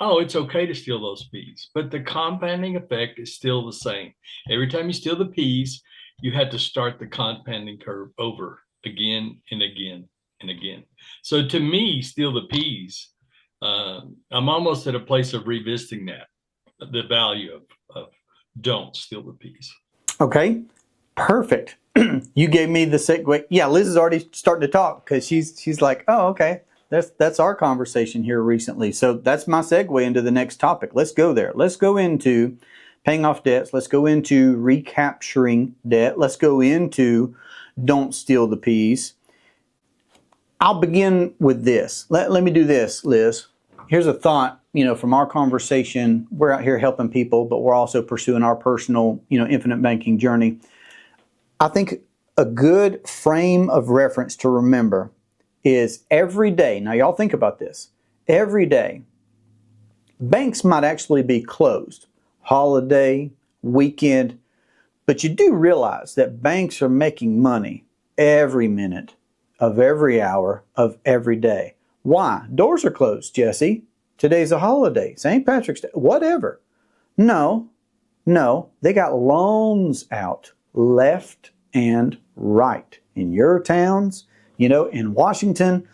oh, it's okay to steal those peas. But the compounding effect is still the same. Every time you steal the peas, you had to start the compounding curve over again and again and again. So to me, steal the peas, I'm almost at a place of revisiting that, the value of don't steal the peas.
Okay, perfect. You gave me the segue. Yeah, Liz is already starting to talk because she's like, oh, okay. That's our conversation here recently. So that's my segue into the next topic. Let's go there. Let's go into paying off debts. Let's go into recapturing debt. Let's go into don't steal the peas. I'll begin with this. Let me do this, Liz. Here's a thought, from our conversation. We're out here helping people, but we're also pursuing our personal, infinite banking journey. I think a good frame of reference to remember is every day. Now, y'all think about this. Every day, banks might actually be closed. Holiday, weekend. But you do realize that banks are making money every minute of every hour of every day. Why? Doors are closed, Jesse. Today's a holiday. St. Patrick's Day. Whatever. No. They got loans out left and right. In your towns, in Washington,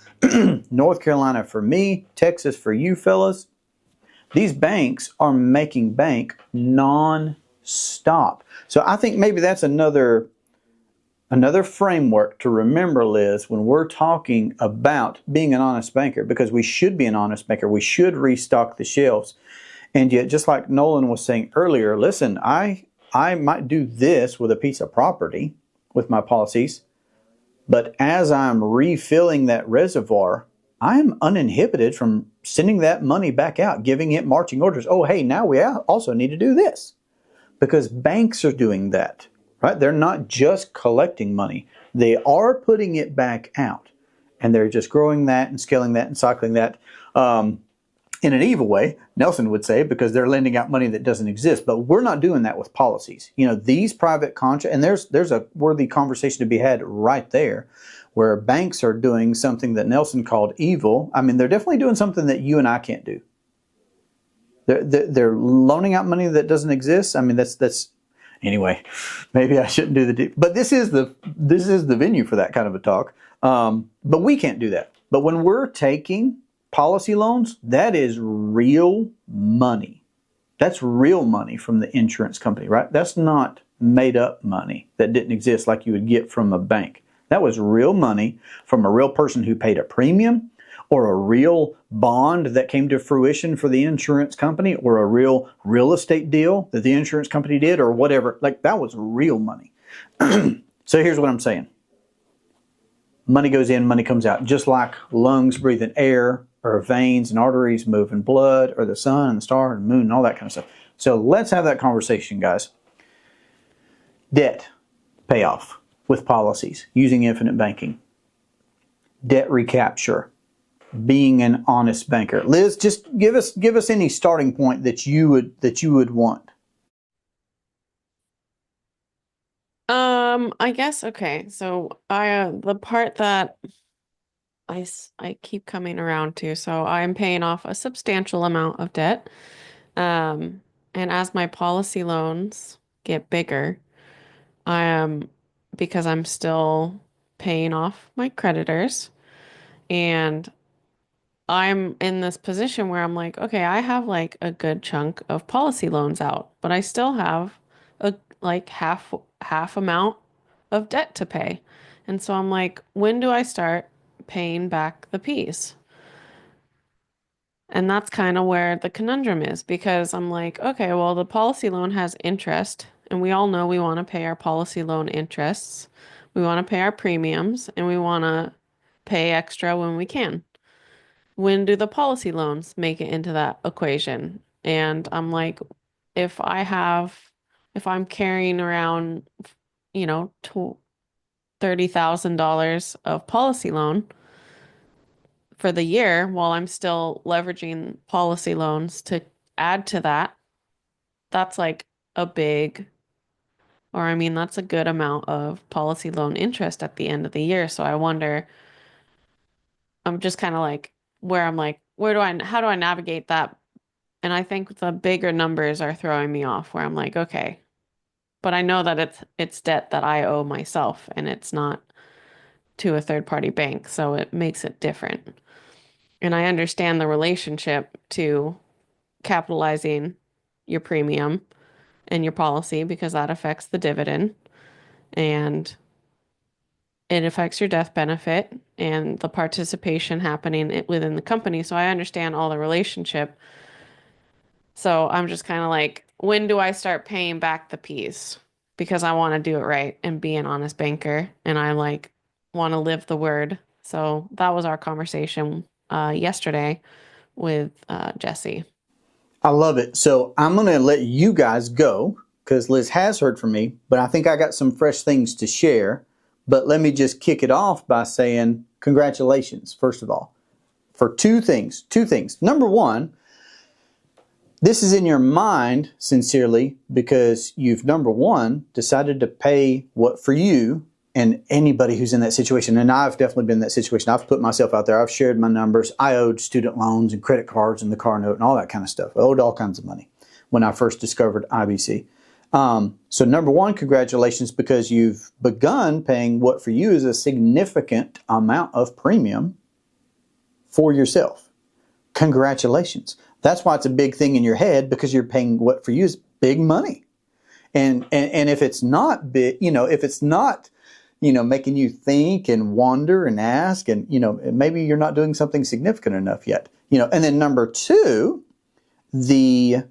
North Carolina for me, Texas for you fellas, these banks are making bank non-stop. So I think maybe that's another framework to remember, Liz, when we're talking about being an honest banker, because we should be an honest banker. We should restock the shelves. And yet, just like Nolan was saying earlier, listen, I might do this with a piece of property with my policies, but as I'm refilling that reservoir, I'm uninhibited from sending that money back out, giving it marching orders. Oh, hey, now we also need to do this, because banks are doing that, right? They're not just collecting money. They are putting it back out, and they're just growing that and scaling that and cycling that in an evil way, Nelson would say, because they're lending out money that doesn't exist. But we're not doing that with policies. These private contracts, and there's a worthy conversation to be had right there, where banks are doing something that Nelson called evil. I mean, they're definitely doing something that you and I can't do. They're loaning out money that doesn't exist. I mean, that's anyway. Maybe I shouldn't do but this is the venue for that kind of a talk. But we can't do that. But when we're taking policy loans, that is real money. That's real money from the insurance company, right? That's not made up money that didn't exist like you would get from a bank. That was real money from a real person who paid a premium, or a real bond that came to fruition for the insurance company, or a real estate deal that the insurance company did, or whatever. Like, that was real money. So here's what I'm saying. Money goes in, money comes out, just like lungs breathing air, or veins and arteries moving blood, or the sun and the star and the moon and all that kind of stuff. So let's have that conversation, guys. Debt payoff with policies using infinite banking. Debt recapture. Being an honest banker. Liz, just give us any starting point that you would want.
I guess, okay. So the part that I keep coming around to, so I'm paying off a substantial amount of debt. And as my policy loans get bigger, because I'm still paying off my creditors, and I'm in this position where I'm like, okay, I have like a good chunk of policy loans out, but I still have a like half amount of debt to pay. And so I'm like, when do I start paying back the piece? And that's kind of where the conundrum is, because I'm like, okay, well, the policy loan has interest, and we all know we want to pay our policy loan interests. We want to pay our premiums, and we want to pay extra when we can. When do the policy loans make it into that equation? And I'm like, if I'm carrying around, $30,000 of policy loan for the year, while I'm still leveraging policy loans to add to that, that's like that's a good amount of policy loan interest at the end of the year. So I wonder, I'm just kind of like, where I'm like, how do I navigate that? And I think the bigger numbers are throwing me off, where I'm like, okay, but I know that it's debt that I owe myself, and it's not to a third party bank, so it makes it different. And I understand the relationship to capitalizing your premium and your policy, because that affects the dividend, and it affects your death benefit and the participation happening within the company. So I understand all the relationship. So I'm just kind of like, when do I start paying back the piece? Because I want to do it right and be an honest banker, and I like want to live the word. So that was our conversation yesterday with Jesse.
I love it. So I'm going to let you guys go, because Liz has heard from me, but I think I got some fresh things to share. But let me just kick it off by saying congratulations, first of all, for two things. Number one, this is in your mind sincerely because you've, number one, decided to pay what for you, and anybody who's in that situation, and I've definitely been in that situation. I've put myself out there. I've shared my numbers. I owed student loans and credit cards and the car note and all that kind of stuff. I owed all kinds of money when I first discovered IBC. So number one, congratulations, because you've begun paying what for you is a significant amount of premium for yourself. Congratulations. That's why it's a big thing in your head, because you're paying what for you is big money. And if it's not big, if it's not, making you think and wonder and ask, and, maybe you're not doing something significant enough yet, and then number two, the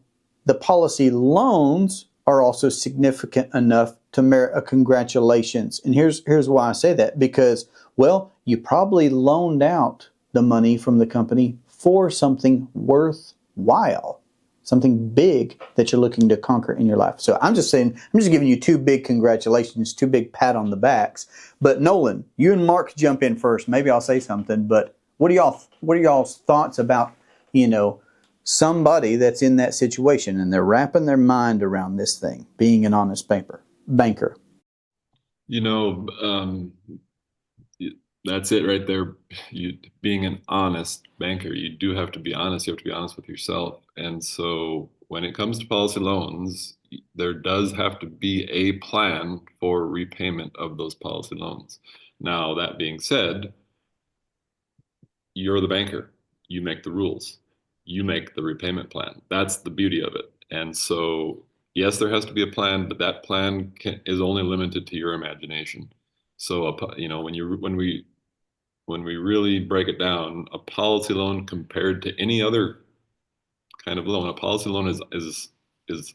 policy loans are also significant enough to merit a congratulations. And here's why I say that, because, well, you probably loaned out the money from the company for something worthwhile, something big that you're looking to conquer in your life. So I'm just giving you two big congratulations, two big pat on the backs. But Nolan, you and Mark jump in first. Maybe I'll say something, but what are y'all's thoughts about, somebody that's in that situation and they're wrapping their mind around this thing, being an honest banker?
That's it right there. Being an honest banker, you do have to be honest. You have to be honest with yourself. And so when it comes to policy loans, there does have to be a plan for repayment of those policy loans. Now, that being said, you're the banker. You make the rules. You make the repayment plan. That's the beauty of it. And so, yes, there has to be a plan, but that plan is only limited to your imagination. So, when we really break it down, a policy loan compared to any other kind of loan, a policy loan is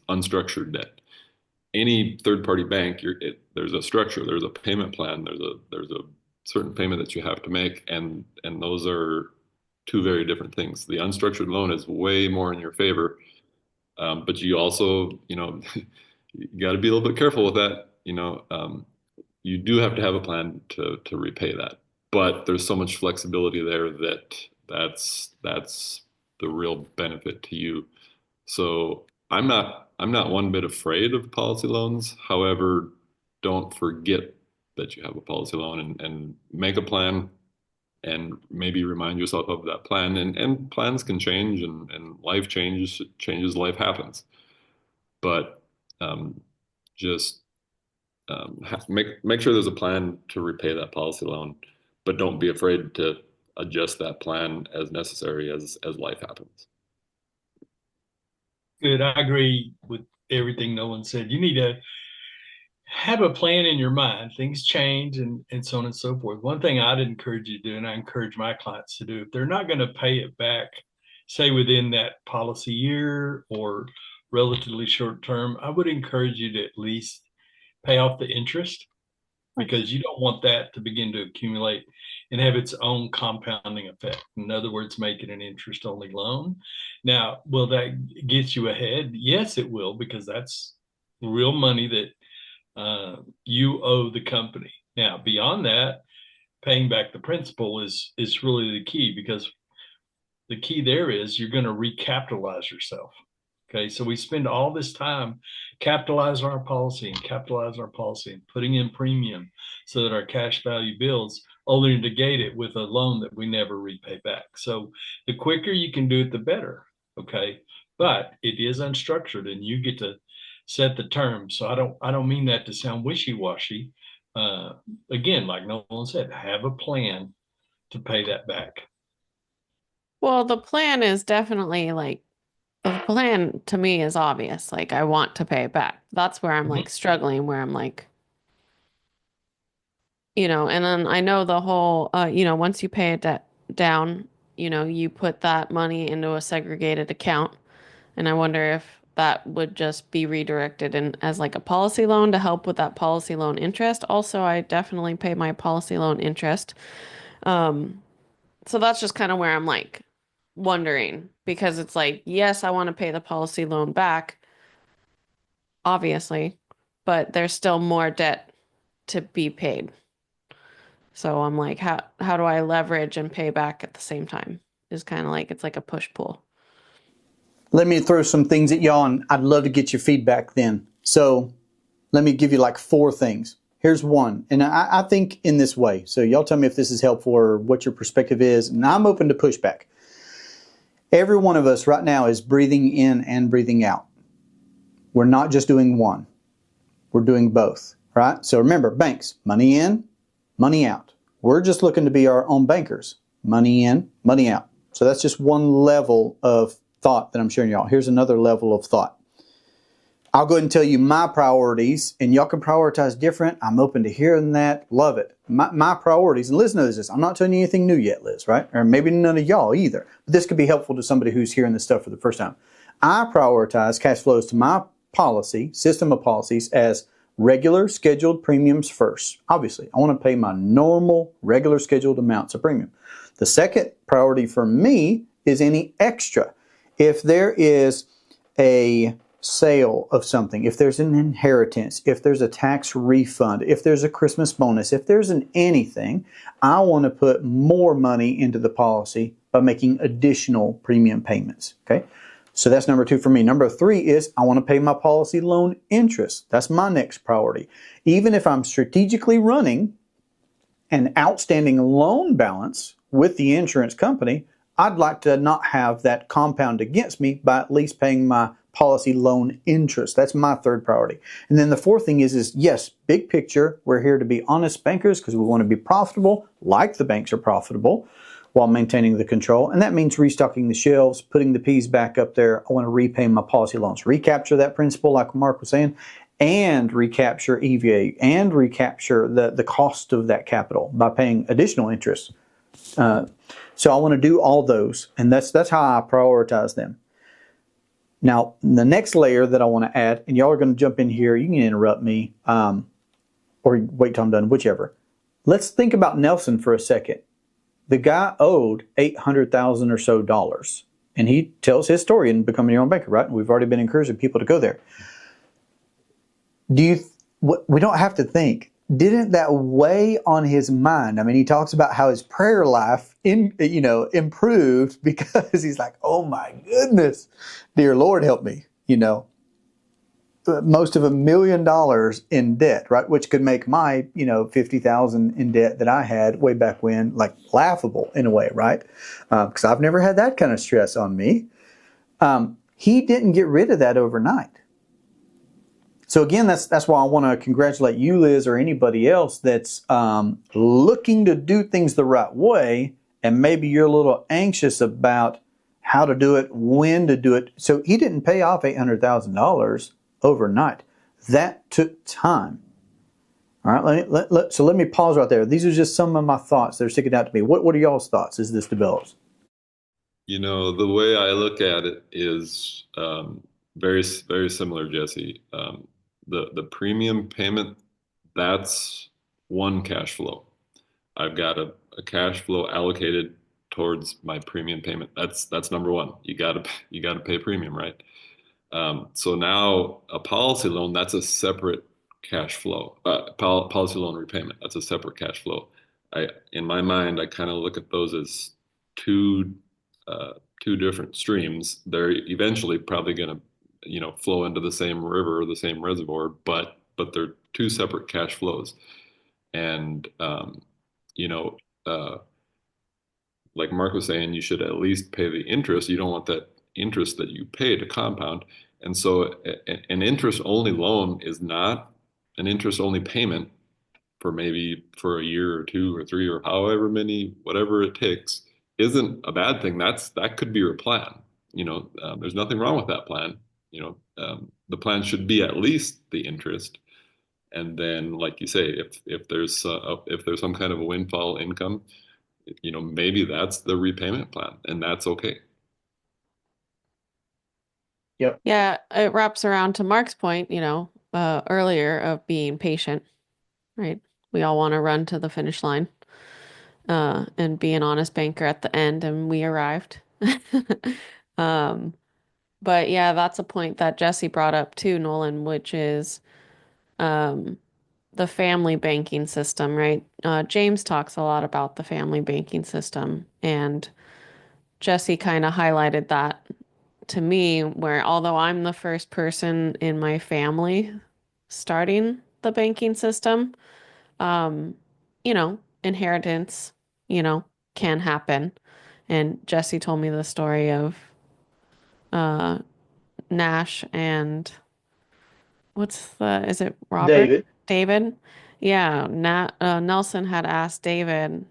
unstructured debt. Any third-party bank, there's a structure, there's a payment plan, there's a certain payment that you have to make, and those are two very different things. The unstructured loan is way more in your favor, but you also, you got to be a little bit careful with that. You do have to have a plan to repay that. But there's so much flexibility there that's the real benefit to you. So I'm not one bit afraid of policy loans. However, don't forget that you have a policy loan and make a plan and maybe remind yourself of that plan. And plans can change and life changes, life happens. But just make sure there's a plan to repay that policy loan. But don't be afraid to adjust that plan as necessary as life happens.
Good. I agree with everything Nolan said. You need to have a plan in your mind. Things change and so on and so forth. One thing I'd encourage you to do, and I encourage my clients to do, if they're not going to pay it back, say within that policy year or relatively short term, I would encourage you to at least pay off the interest, because you don't want that to begin to accumulate and have its own compounding effect. In other words, make it an interest-only loan. Now, will that get you ahead? Yes, it will, because that's real money that you owe the company. Now, beyond that, paying back the principal is really the key, because the key there is you're going to recapitalize yourself. Okay, so we spend all this time capitalizing our policy and putting in premium so that our cash value builds, only to negate it with a loan that we never repay back. So the quicker you can do it, the better. Okay, but it is unstructured and you get to set the terms. So I don't mean that to sound wishy-washy. Again, like Nolan said, have a plan to pay that back.
Well, the plan is definitely the plan to me is obvious. Like, I want to pay it back. That's where I'm struggling, where I'm like, and then I know the whole, once you pay it down, you put that money into a segregated account. And I wonder if that would just be redirected as like a policy loan to help with that policy loan interest. Also, I definitely pay my policy loan interest. So that's just kind of where I'm like wondering, because it's like, yes, I want to pay the policy loan back, obviously, but there's still more debt to be paid. So I'm like, how do I leverage and pay back at the same time? Is kind of like, it's like a push-pull.
Let me throw some things at y'all, and I'd love to get your feedback then. So let me give you like 4 things. Here's one, and I think in this way. So y'all tell me if this is helpful or what your perspective is, and I'm open to pushback. Every one of us right now is breathing in and breathing out. We're not just doing one. We're doing both, right? So remember, banks, money in, money out. We're just looking to be our own bankers. Money in, money out. So that's just one level of thought that I'm sharing y'all. Here's another level of thought. I'll go ahead and tell you my priorities, and y'all can prioritize different. I'm open to hearing that. Love it. My priorities, and Liz knows this. I'm not telling you anything new yet, Liz, right? Or maybe none of y'all either. But this could be helpful to somebody who's hearing this stuff for the first time. I prioritize cash flows to my system of policies as regular scheduled premiums first. Obviously, I want to pay my normal, regular scheduled amounts of premium. The second priority for me is any extra. If there is a sale of something, if there's an inheritance, if there's a tax refund, if there's a Christmas bonus, if there's an anything, I want to put more money into the policy by making additional premium payments. Okay, so that's number 2 for me. Number 3 is I want to pay my policy loan interest. That's my next priority. Even if I'm strategically running an outstanding loan balance with the insurance company, I'd like to not have that compound against me by at least paying my policy loan interest. That's my third priority. And then the fourth thing is yes, big picture, we're here to be honest bankers because we want to be profitable, like the banks are profitable, while maintaining the control. And that means restocking the shelves, putting the P's back up there. I want to repay my policy loans, recapture that principal like Mark was saying, and recapture EVA, and recapture the cost of that capital by paying additional interest. So I want to do all those, and that's how I prioritize them. Now, the next layer that I want to add, and y'all are going to jump in here, you can interrupt me, or wait till I'm done, whichever. Let's think about Nelson for a second. The guy owed $800,000 or so dollars, and he tells his story in Becoming Your Own Banker, right? We've already been encouraging people to go there. We don't have to think. Didn't that weigh on his mind? I mean, he talks about how his prayer life improved because he's like, oh my goodness, dear Lord, help me. Most of $1 million in debt, right? Which could make my, $50,000 in debt that I had way back when, like laughable in a way, right? Because I've never had that kind of stress on me. He didn't get rid of that overnight. So again, that's why I want to congratulate you, Liz, or anybody else that's looking to do things the right way, and maybe you're a little anxious about how to do it, when to do it. So he didn't pay off $800,000 overnight. That took time. All right, so let me pause right there. These are just some of my thoughts that are sticking out to me. What are y'all's thoughts as this develops?
The way I look at it is very, very similar, Jesse. The premium payment, that's one cash flow. I've got a cash flow allocated towards my premium payment. That's number one. You gotta pay premium, right? So now a policy loan, that's a separate cash flow. Policy loan repayment, that's a separate cash flow. In my mind, I kind of look at those as two different streams. They're eventually probably going to flow into the same river or the same reservoir, but they're two separate cash flows. And like Mark was saying, you should at least pay the interest. You don't want that interest that you pay to compound. And so an interest-only loan is not an interest-only payment for a year or 2 or 3 or however many, whatever it takes, isn't a bad thing. That could be your plan. There's nothing wrong with that plan. The plan should be at least the interest, and then, like you say, if there's some kind of a windfall income, maybe that's the repayment plan, and that's okay.
Yep.
Yeah, it wraps around to Mark's point, earlier of being patient, right? We all want to run to the finish line, and be an honest banker at the end, and we arrived. But yeah, that's a point that Jesse brought up too, Nolan, which is the family banking system, right? James talks a lot about the family banking system, and Jesse kind of highlighted that to me, where although I'm the first person in my family starting the banking system, um, inheritance, can happen. And Jesse told me the story of uh, Nash and is it Robert? David? Yeah, Nelson had asked David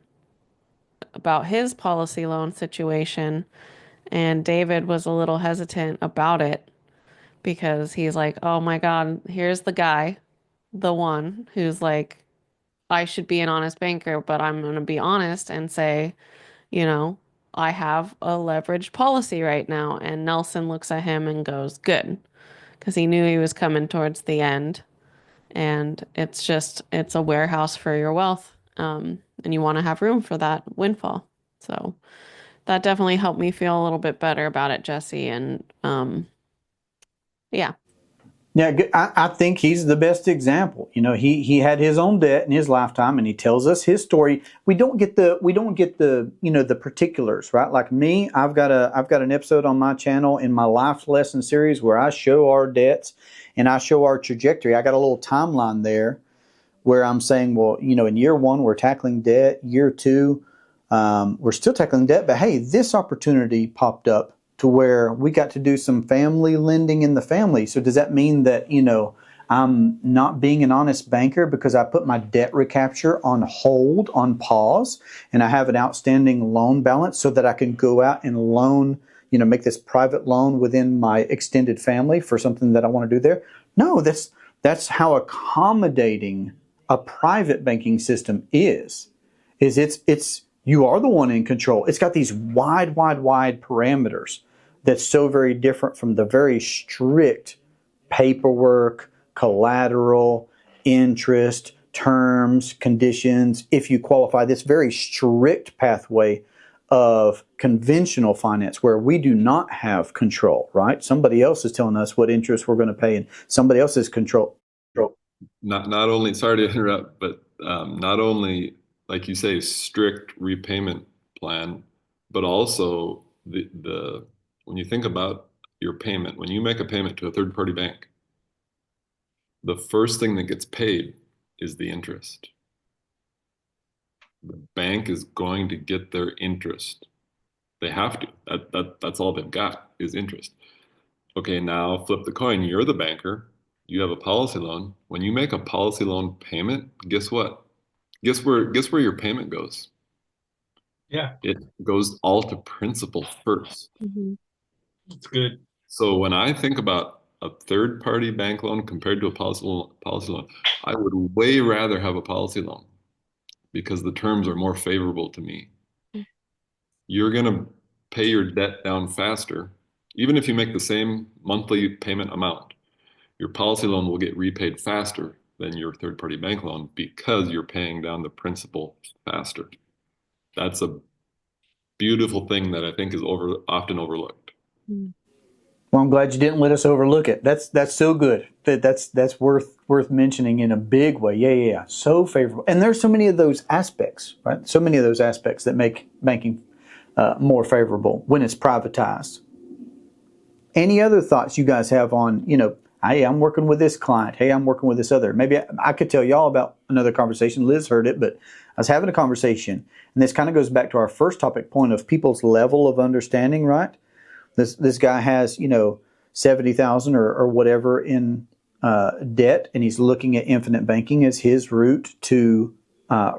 about his policy loan situation, and David was a little hesitant about it because he's like, oh my God, here's the guy, the one who's like, I should be an honest banker, but I'm going to be honest and say, I have a leveraged policy right now. And Nelson looks at him and goes, good, because he knew he was coming towards the end. And it's a warehouse for your wealth. And you want to have room for that windfall. So that definitely helped me feel a little bit better about it, Jesse. And yeah.
Yeah, I think he's the best example. He had his own debt in his lifetime, and he tells us his story. We don't get the the particulars, right? Like me, I've got an episode on my channel in my life lesson series where I show our debts and I show our trajectory. I got a little timeline there where I'm saying, well, in year one we're tackling debt, year two we're still tackling debt, but hey, this opportunity popped up to where we got to do some family lending in the family. So does that mean that, I'm not being an honest banker because I put my debt recapture on hold, on pause, and I have an outstanding loan balance so that I can go out and loan, make this private loan within my extended family for something that I want to do there? No, that's how accommodating a private banking system is it's you are the one in control. It's got these wide parameters that's so very different from the very strict paperwork, collateral, interest, terms, conditions, if you qualify, this very strict pathway of conventional finance where we do not have control, right? Somebody else is telling us what interest we're going to pay and somebody else's control.
Not only, sorry to interrupt, but not only, like you say, strict repayment plan, but also the when you think about your payment, when you make a payment to a third party bank, the first thing that gets paid is the interest. The bank is going to get their interest. They have to. That's all they've got is interest. Okay, now flip the coin. You're the banker. You have a policy loan. When you make a policy loan payment, guess what? Guess where your payment goes?
Yeah,
It goes all to principal first.
Mhm.
that's good.
So when I think about a third party bank loan compared to a policy loan, I would way rather have a policy loan because the terms are more favorable to me. You're going to pay your debt down faster, even if you make the same monthly payment amount. Your policy loan will get repaid faster than your third party bank loan because you're paying down the principal faster. That's a beautiful thing that I think is often overlooked.
Mm.
Well, I'm glad you didn't let us overlook it. That's so good. That's worth mentioning in a big way. Yeah. So favorable. And there's so many of those aspects, right? So many of those aspects that make banking more favorable when it's privatized. Any other thoughts you guys have on, hey, I'm working with this client. Hey, I'm working with this other. Maybe I could tell y'all about another conversation. Liz heard it, but I was having a conversation, and this kind of goes back to our first topic point of people's level of understanding, right? This guy has 70,000 or whatever in debt, and he's looking at infinite banking as his route to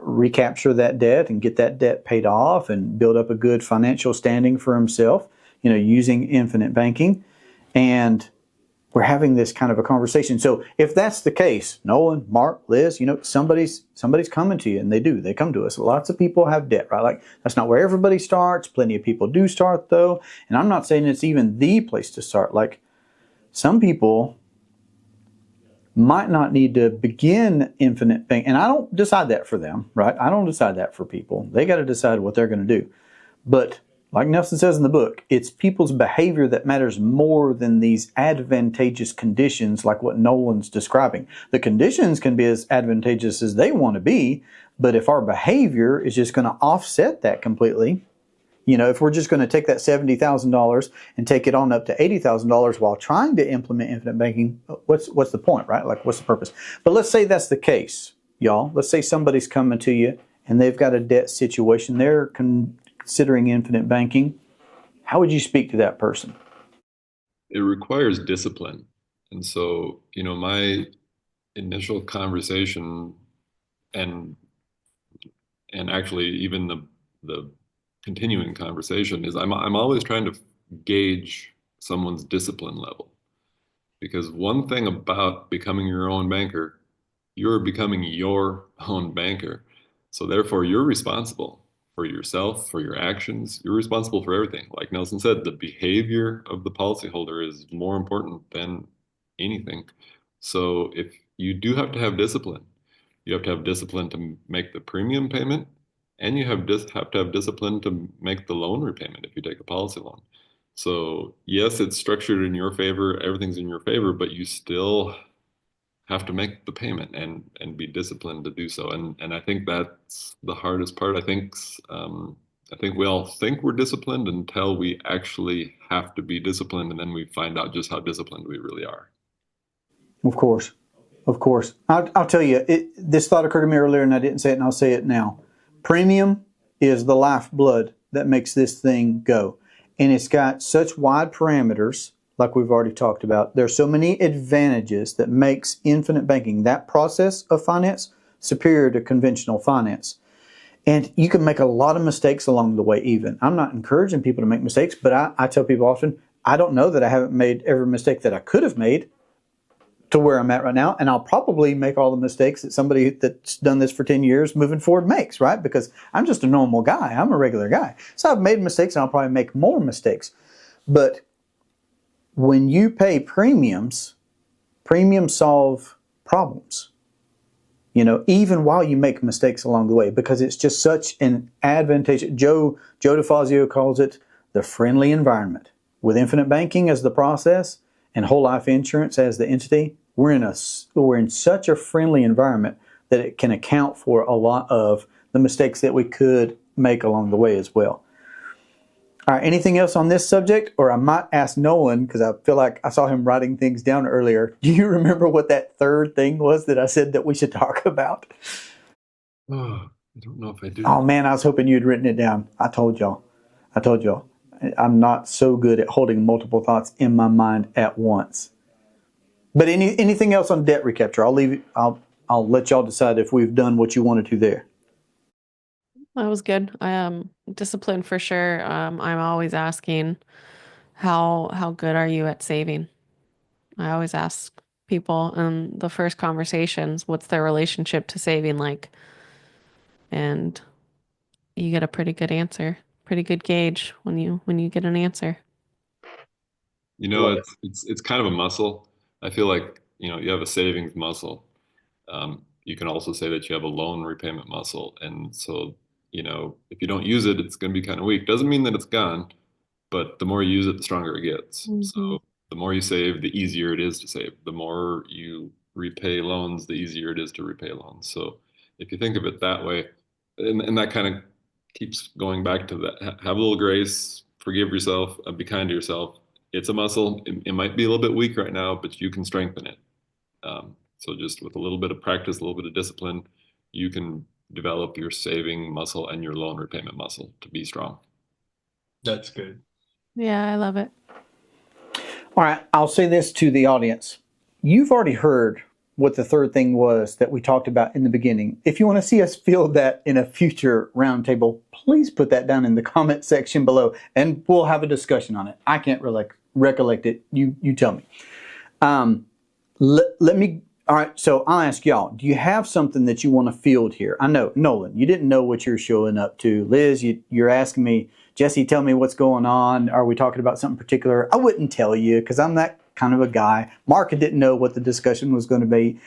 recapture that debt and get that debt paid off and build up a good financial standing for himself. Using infinite banking, and we're having this kind of a conversation. So if that's the case, Nolan, Mark, Liz, somebody's coming to you, and they come to us. Lots of people have debt, right? Like that's not where everybody starts. Plenty of people do start though. And I'm not saying it's even the place to start. Like some people might not need to begin infinite banking. And I don't decide that for them, right? I don't decide that for people. They got to decide what they're going to do. But like Nelson says in the book, it's people's behavior that matters more than these advantageous conditions like what Nolan's describing. The conditions can be as advantageous as they want to be, but if our behavior is just going to offset that completely, if we're just going to take that $70,000 and take it on up to $80,000 while trying to implement infinite banking, what's the point, right? Like, what's the purpose? But let's say that's the case, y'all. Let's say somebody's coming to you and they've got a debt situation. They're considering infinite banking. How would you speak to that person?
It requires discipline. And so, my initial conversation and actually even the continuing conversation is I'm always trying to gauge someone's discipline level. Because one thing about becoming your own banker, you're becoming your own banker. So therefore, you're responsible for yourself, for your actions. You're responsible for everything. Like Nelson said, the behavior of the policyholder is more important than anything. So if you do have to have discipline, you have to have discipline to make the premium payment, and you have to have discipline to make the loan repayment if you take a policy loan. So yes, it's structured in your favor, everything's in your favor, but you still have to make the payment and be disciplined to do so. And I think that's the hardest part. I think we all think we're disciplined until we actually have to be disciplined, and then we find out just how disciplined we really are.
Of course. Of course. I'll tell you, this thought occurred to me earlier and I didn't say it, and I'll say it now. Premium is the lifeblood that makes this thing go. And it's got such wide parameters, like we've already talked about. There's so many advantages that makes infinite banking, that process of finance, superior to conventional finance. And you can make a lot of mistakes along the way even. I'm not encouraging people to make mistakes, but I tell people often, I don't know that I haven't made every mistake that I could have made to where I'm at right now, and I'll probably make all the mistakes that somebody that's done this for 10 years moving forward makes, right? Because I'm just a normal guy. I'm a regular guy. So I've made mistakes, and I'll probably make more mistakes. But when you pay premiums, premiums solve problems, even while you make mistakes along the way, because it's just such an advantageous. Joe DeFazio calls it the friendly environment. With infinite banking as the process and whole life insurance as the entity, we're in such a friendly environment that it can account for a lot of the mistakes that we could make along the way as well. All right, anything else on this subject? Or I might ask Nolan, because I feel like I saw him writing things down earlier. Do you remember what that third thing was that I said that we should talk about?
Oh, I don't know if I do.
Oh man, I was hoping you'd written it down. I told y'all. I'm not so good at holding multiple thoughts in my mind at once. But anything else on debt recapture? I'll let y'all decide if we've done what you wanted to there.
That was good. I am disciplined for sure. I'm always asking how good are you at saving? I always ask people in the first conversations, what's their relationship to saving like? And you get a pretty good answer, pretty good gauge when you get an answer.
It's kind of a muscle. I feel like, you have a savings muscle. You can also say that you have a loan repayment muscle. And so, if you don't use it, it's going to be kind of weak. Doesn't mean that it's gone, but the more you use it, the stronger it gets.
Mm-hmm.
So the more you save, the easier it is to save. The more you repay loans, the easier it is to repay loans. So if you think of it that way, and that kind of keeps going back to that, have a little grace, forgive yourself, be kind to yourself. It's a muscle. It might be a little bit weak right now, but you can strengthen it. So just with a little bit of practice, a little bit of discipline, you can develop your saving muscle and your loan repayment muscle to be strong.
That's good.
Yeah, I love it.
All right, I'll say this to the audience. You've already heard what the third thing was that we talked about in the beginning. If you want to see us field that in a future roundtable, please put that down in the comment section below, and we'll have a discussion on it. I can't really recollect it. You tell me. Let me. All right, so I'll ask y'all, do you have something that you want to field here? I know, Nolan, you didn't know what you're showing up to. Liz, you're asking me, Jesse, tell me what's going on. Are we talking about something particular? I wouldn't tell you because I'm that kind of a guy. Mark didn't know what the discussion was going to be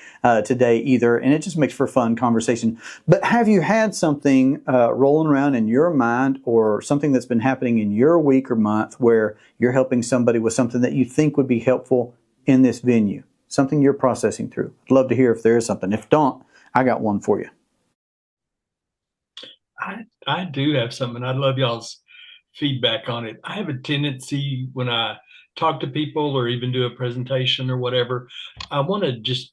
today either, and it just makes for fun conversation. But have you had something rolling around in your mind or something that's been happening in your week or month where you're helping somebody with something that you think would be helpful in this venue? Something you're processing through. I'd love to hear if there is something. If don't, I got one for you.
I do have something. I'd love y'all's feedback on it. I have a tendency when I talk to people or even do a presentation or whatever, I want to just,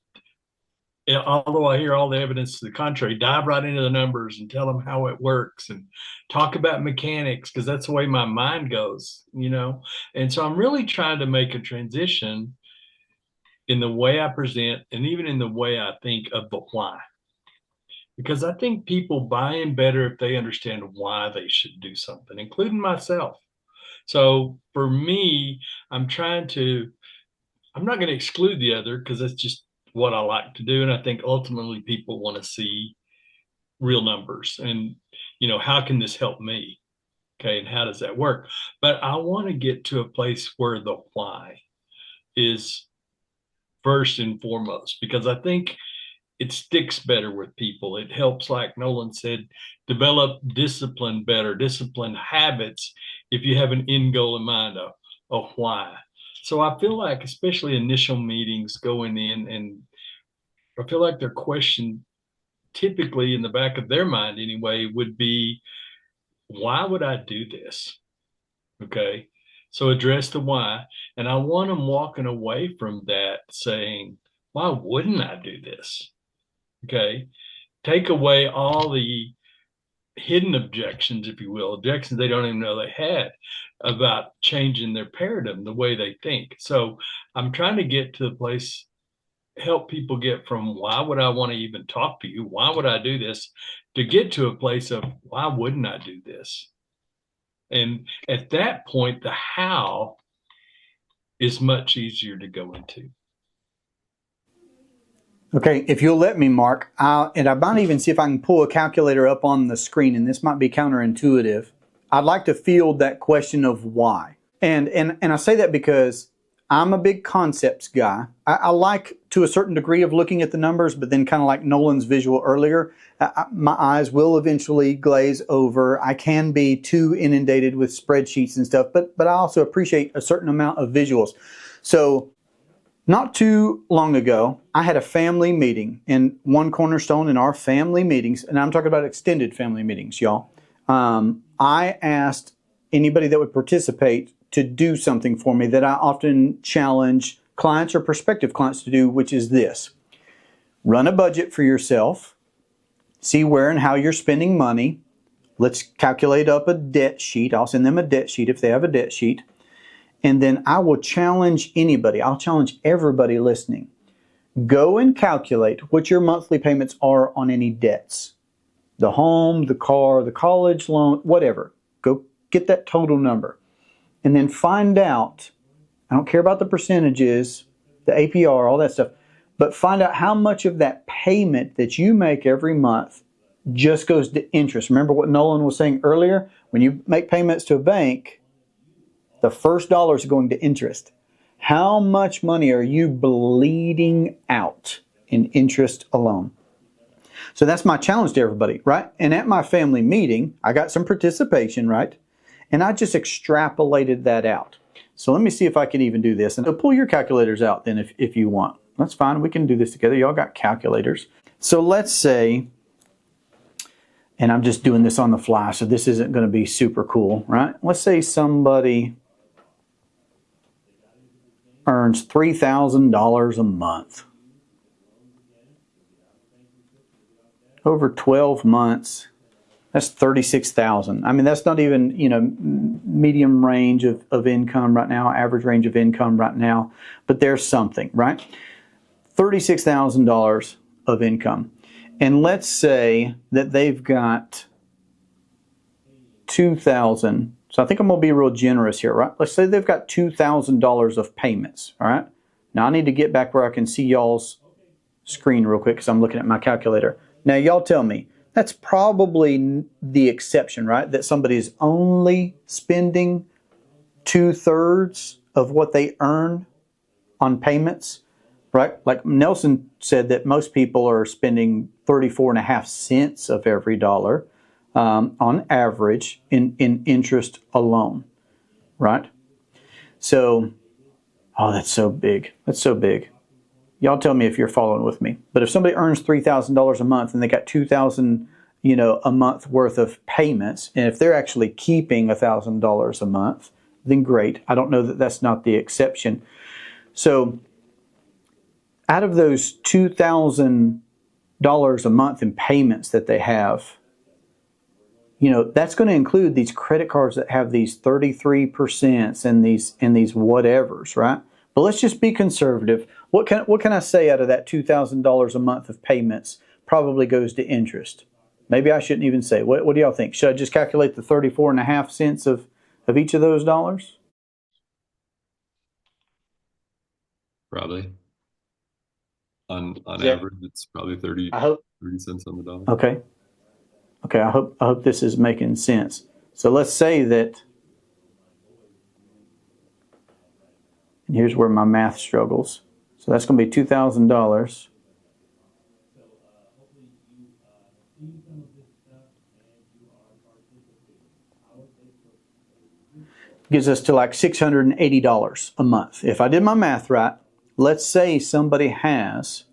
although I hear all the evidence to the contrary, dive right into the numbers and tell them how it works and talk about mechanics because that's the way my mind goes, And so I'm really trying to make a transition in the way I present and even in the way I think of the why. Because I think people buy in better if they understand why they should do something, including myself. So for me, I'm not going to exclude the other because that's just what I like to do. And I think ultimately people want to see real numbers and, how can this help me? Okay. And how does that work? But I want to get to a place where the why is first and foremost, because I think it sticks better with people. It helps, like Nolan said, develop discipline better, discipline habits if you have an end goal in mind, a why. So I feel like, especially initial meetings going in, and I feel like their question, typically in the back of their mind anyway, would be, why would I do this? Okay. So address the why. And I want them walking away from that saying, why wouldn't I do this? Okay. Take away all the hidden objections, if you will, objections they don't even know they had about changing their paradigm, the way they think. So I'm trying to get to the place, help people get from why would I want to even talk to you? Why would I do this? To get to a place of why wouldn't I do this? And at that point, the how is much easier to go into.
Okay, if you'll let me, Mark, and I might even see if I can pull a calculator up on the screen, and this might be counterintuitive. I'd like to field that question of why. And I say that because I'm a big concepts guy. I like, to a certain degree, of looking at the numbers, but then kind of like Nolan's visual earlier, my eyes will eventually glaze over. I can be too inundated with spreadsheets and stuff, but I also appreciate a certain amount of visuals. So not too long ago, I had a family meeting, and one cornerstone in our family meetings, and I'm talking about extended family meetings, y'all. I asked anybody that would participate to do something for me that I often challenge clients or prospective clients to do, which is this. Run a budget for yourself, see where and how you're spending money. Let's calculate up a debt sheet. I'll send them a debt sheet if they have a debt sheet. And then I will challenge anybody. I'll challenge everybody listening. Go and calculate what your monthly payments are on any debts. The home, the car, the college loan, whatever. Go get that total number. And then find out, I don't care about the percentages, the APR, all that stuff, but find out how much of that payment that you make every month just goes to interest. Remember what Nolan was saying earlier? When you make payments to a bank, the first dollar is going to interest. How much money are you bleeding out in interest alone? So that's my challenge to everybody, right? And at my family meeting, I got some participation, right? And I just extrapolated that out. So let me see if I can even do this. And pull your calculators out then if you want. That's fine. We can do this together. Y'all got calculators. So let's say, and I'm just doing this on the fly, so this isn't going to be super cool, right? Let's say somebody earns $3,000 a month. Over 12 months, that's $36,000. I mean, that's not even, medium range of income right now, average range of income right now, but there's something, right? $36,000 of income. And let's say that they've got $2,000. So I think I'm going to be real generous here, right? Let's say they've got $2,000 of payments, all right? Now I need to get back where I can see y'all's screen real quick because I'm looking at my calculator. Now y'all tell me, that's probably the exception, right? That somebody is only spending 2/3 of what they earn on payments, right? Like Nelson said that most people are spending 34.5 cents of every dollar. On average in interest alone, right? So, that's so big. That's so big. Y'all tell me if you're following with me. But if somebody earns $3,000 a month and they got $2,000, a month worth of payments, and if they're actually keeping $1,000 a month, then great. I don't know that that's not the exception. So, out of those $2,000 a month in payments that they have, that's going to include these credit cards that have these 33% and these whatevers, right? But let's just be conservative. What can I say out of that $2,000 a month of payments probably goes to interest? Maybe I shouldn't even say. What do y'all think? Should I just calculate the 34.5 cents of each of those dollars?
Probably. On
Yeah.
average, it's probably 30 cents on the dollar.
Okay. I hope this is making sense. So let's say that, and here's where my math struggles. So that's going to be $2,000 gives us to like $680 a month. If I did my math right, let's say somebody has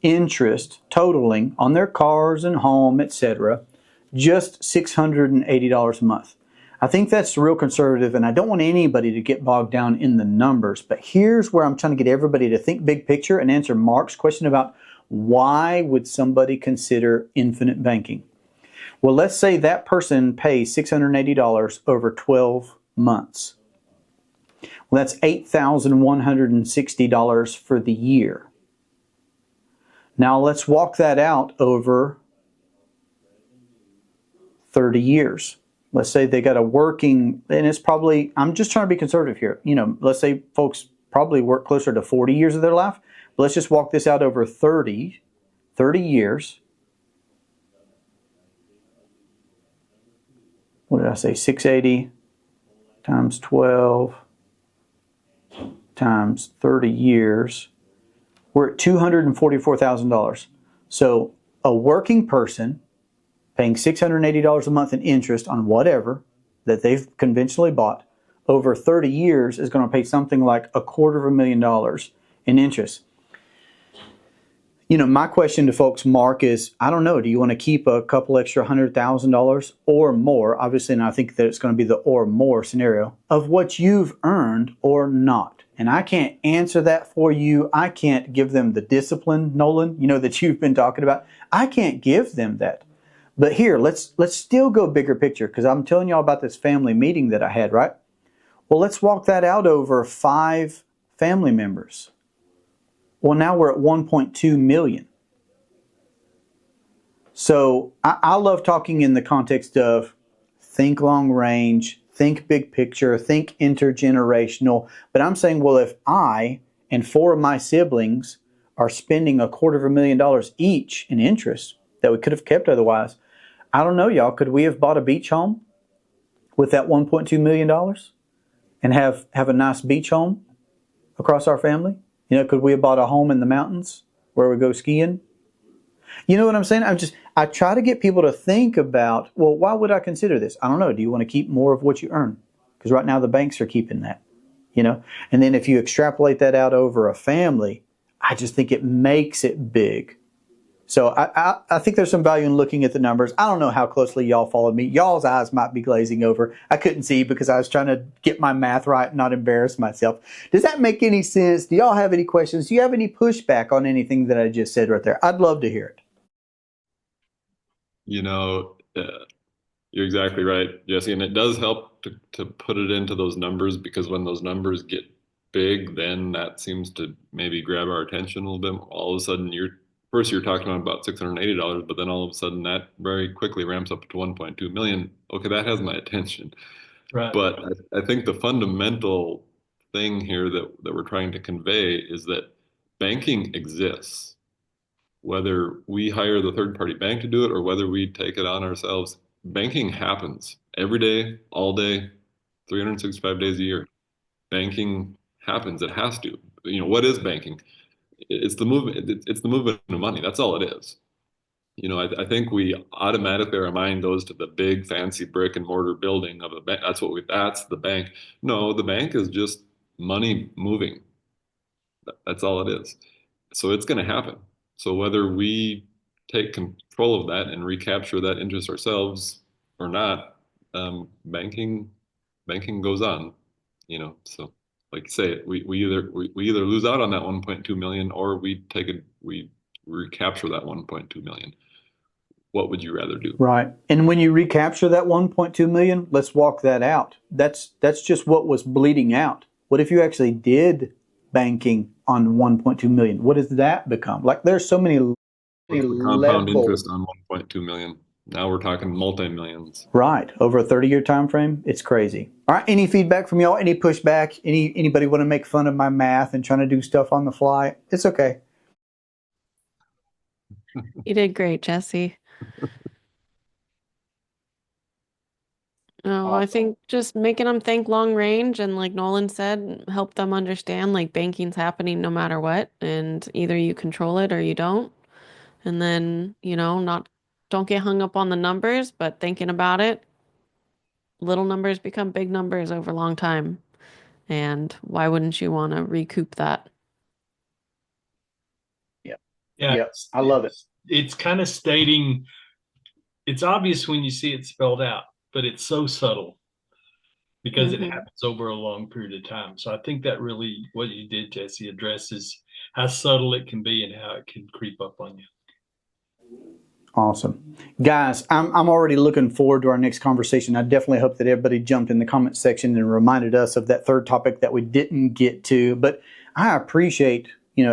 interest totaling on their cars and home, etc., just $680 a month. I think that's real conservative, and I don't want anybody to get bogged down in the numbers. But here's where I'm trying to get everybody to think big picture and answer Mark's question about why would somebody consider infinite banking? Well, let's say that person pays $680 over 12 months. Well, that's $8,160 for the year. Now let's walk that out over 30 years. Let's say they got a working, and it's probably, I'm just trying to be conservative here. Let's say folks probably work closer to 40 years of their life. But let's just walk this out over 30 years. What did I say? 680 times 12 times 30 years. We're at $244,000. So a working person paying $680 a month in interest on whatever that they've conventionally bought over 30 years is going to pay something like $250,000 in interest. My question to folks, Mark, is I don't know. Do you want to keep a couple extra $100,000 or more? Obviously, and I think that it's going to be the or more scenario of what you've earned or not. And I can't answer that for you. I can't give them the discipline, Nolan, that you've been talking about. I can't give them that. But here, let's still go bigger picture, because I'm telling y'all about this family meeting that I had, right? Well, let's walk that out over 5 family members. Well, now we're at 1.2 million. So I love talking in the context of think long range, think big picture, think intergenerational. But I'm saying, well, if I and 4 of my siblings are spending $250,000 each in interest that we could have kept otherwise, I don't know, y'all. Could we have bought a beach home with that $1.2 million and have a nice beach home across our family? Could we have bought a home in the mountains where we go skiing? You know what I'm saying? I try to get people to think about, well, why would I consider this? I don't know. Do you want to keep more of what you earn? Because right now the banks are keeping that, And then if you extrapolate that out over a family, I just think it makes it big. So I think there's some value in looking at the numbers. I don't know how closely y'all followed me. Y'all's eyes might be glazing over. I couldn't see because I was trying to get my math right and not embarrass myself. Does that make any sense? Do y'all have any questions? Do you have any pushback on anything that I just said right there? I'd love to hear it.
You're exactly right, Jesse. And it does help to put it into those numbers, because when those numbers get big, then that seems to maybe grab our attention a little bit. All of a sudden, you're talking about $680, but then all of a sudden that very quickly ramps up to 1.2 million. Okay, that has my attention.
Right.
But I think the fundamental thing here that we're trying to convey is that banking exists. Whether we hire the third-party bank to do it or whether we take it on ourselves, banking happens every day, all day, 365 days a year. Banking happens. It has to. What is banking? It's the movement. It's the movement of money. That's all it is. I think we automatically, our mind goes to the big fancy brick and mortar building of a bank. That's the bank. No, the bank is just money moving. That's all it is. So it's going to happen. So whether we take control of that and recapture that interest ourselves or not, banking goes on. So like you say, we either lose out on that 1.2 million or we recapture that 1.2 million. What would you rather do?
Right. And when you recapture that 1.2 million, let's walk that out. That's just what was bleeding out. What if you actually did banking on 1.2 million? What does that become? Like, there's so many
compound interest on 1.2 million. Now we're talking multi-millions.
Right. Over a 30-year time frame. It's crazy. All right. Any feedback from y'all? Any pushback? Anybody want to make fun of my math and trying to do stuff on the fly? It's okay.
You did great, Jesse. No, I think just making them think long range and, like Nolan said, help them understand like banking's happening no matter what, and either you control it or you don't. And then, don't get hung up on the numbers, but thinking about it, little numbers become big numbers over a long time. And why wouldn't you want to recoup that?
Yeah,
Yep. I love it.
It's kind of stating, it's obvious when you see it spelled out, but it's so subtle because it happens over a long period of time. So I think that really what you did, Jesse, addresses how subtle it can be and how it can creep up on you.
Awesome. Guys, I'm already looking forward to our next conversation. I definitely hope that everybody jumped in the comment section and reminded us of that third topic that we didn't get to. But I appreciate,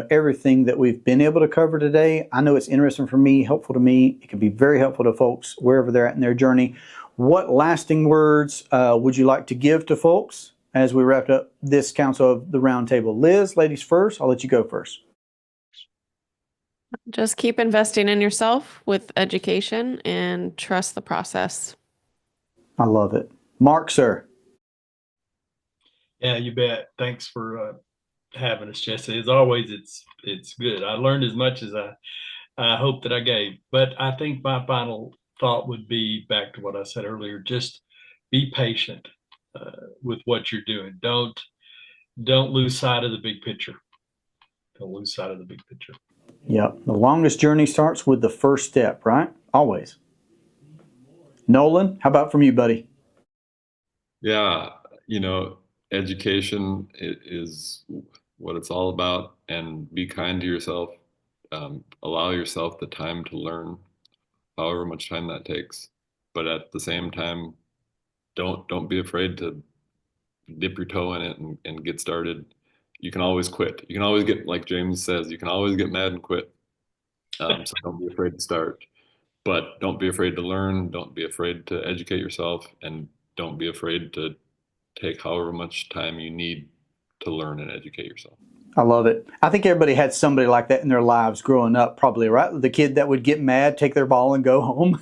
everything that we've been able to cover today. I know it's interesting for me, helpful to me. It can be very helpful to folks wherever they're at in their journey. What lasting words would you like to give to folks as we wrap up this Council of the Roundtable? Liz, ladies first. I'll let you go first.
Just keep investing in yourself with education and trust the process.
I love it. Mark, sir.
Yeah, you bet. Thanks for having us, Jesse. As always, it's good. I learned as much as I hope that I gave. But I think my final thought would be back to what I said earlier. Just be patient with what you're doing. Don't lose sight of the big picture. Don't lose sight of the big picture.
Yep. The longest journey starts with the first step, right? Always. Nolan, how about from you, buddy?
Yeah, education is what it's all about, and be kind to yourself. Allow yourself the time to learn, however much time that takes. But at the same time, don't be afraid to dip your toe in it and get started. You can always quit. You can always get, like James says, you can always get mad and quit. So don't be afraid to start. But don't be afraid to learn. Don't be afraid to educate yourself, and don't be afraid to take however much time you need to learn and educate yourself.
I love it. I think everybody had somebody like that in their lives growing up, probably, right? The kid that would get mad, take their ball, and go home.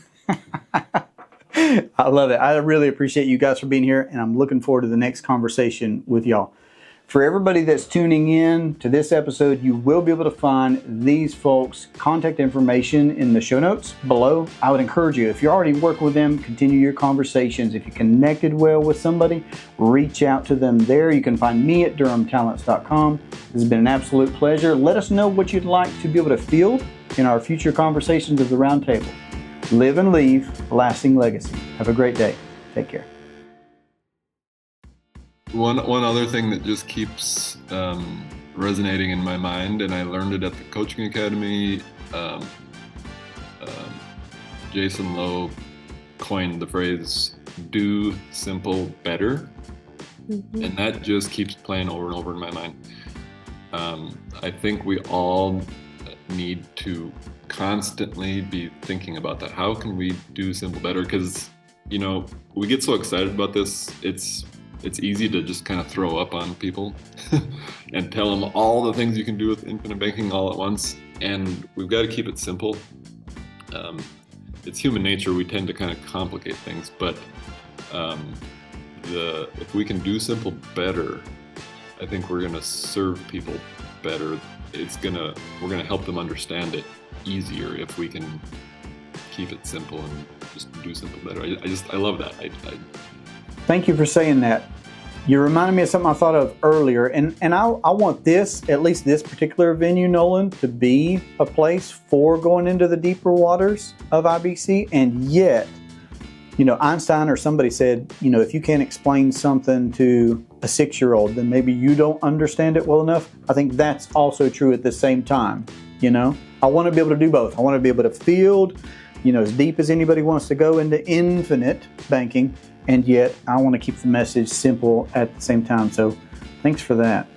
I love it. I really appreciate you guys for being here, and I'm looking forward to the next conversation with y'all. For everybody that's tuning in to this episode, you will be able to find these folks' contact information in the show notes below. I would encourage you, if you're already working with them, continue your conversations. If you connected well with somebody, reach out to them there. You can find me at durhamtalents.com. This has been an absolute pleasure. Let us know what you'd like to be able to field in our future conversations of the Roundtable. Live and leave a lasting legacy. Have a great day. Take care.
One other thing that just keeps resonating in my mind, and I learned it at the Coaching Academy. Jason Lowe coined the phrase "do simple better," and that just keeps playing over and over in my mind. I think we all need to constantly be thinking about that. How can we do simple better? Because we get so excited about this. It's easy to just kind of throw up on people and tell them all the things you can do with infinite banking all at once. And we've got to keep it simple. It's human nature. We tend to kind of complicate things, but if we can do simple better, I think we're going to serve people better. We're going to help them understand it easier if we can keep it simple and just do simple better. I love that.
Thank you for saying that. You reminded me of something I thought of earlier, and I want this, at least this particular venue, Nolan, to be a place for going into the deeper waters of IBC, and yet, Einstein or somebody said, if you can't explain something to a 6-year-old, then maybe you don't understand it well enough. I think that's also true at the same time, I want to be able to do both. I want to be able to field, as deep as anybody wants to go into infinite banking, and yet I want to keep the message simple at the same time. So thanks for that.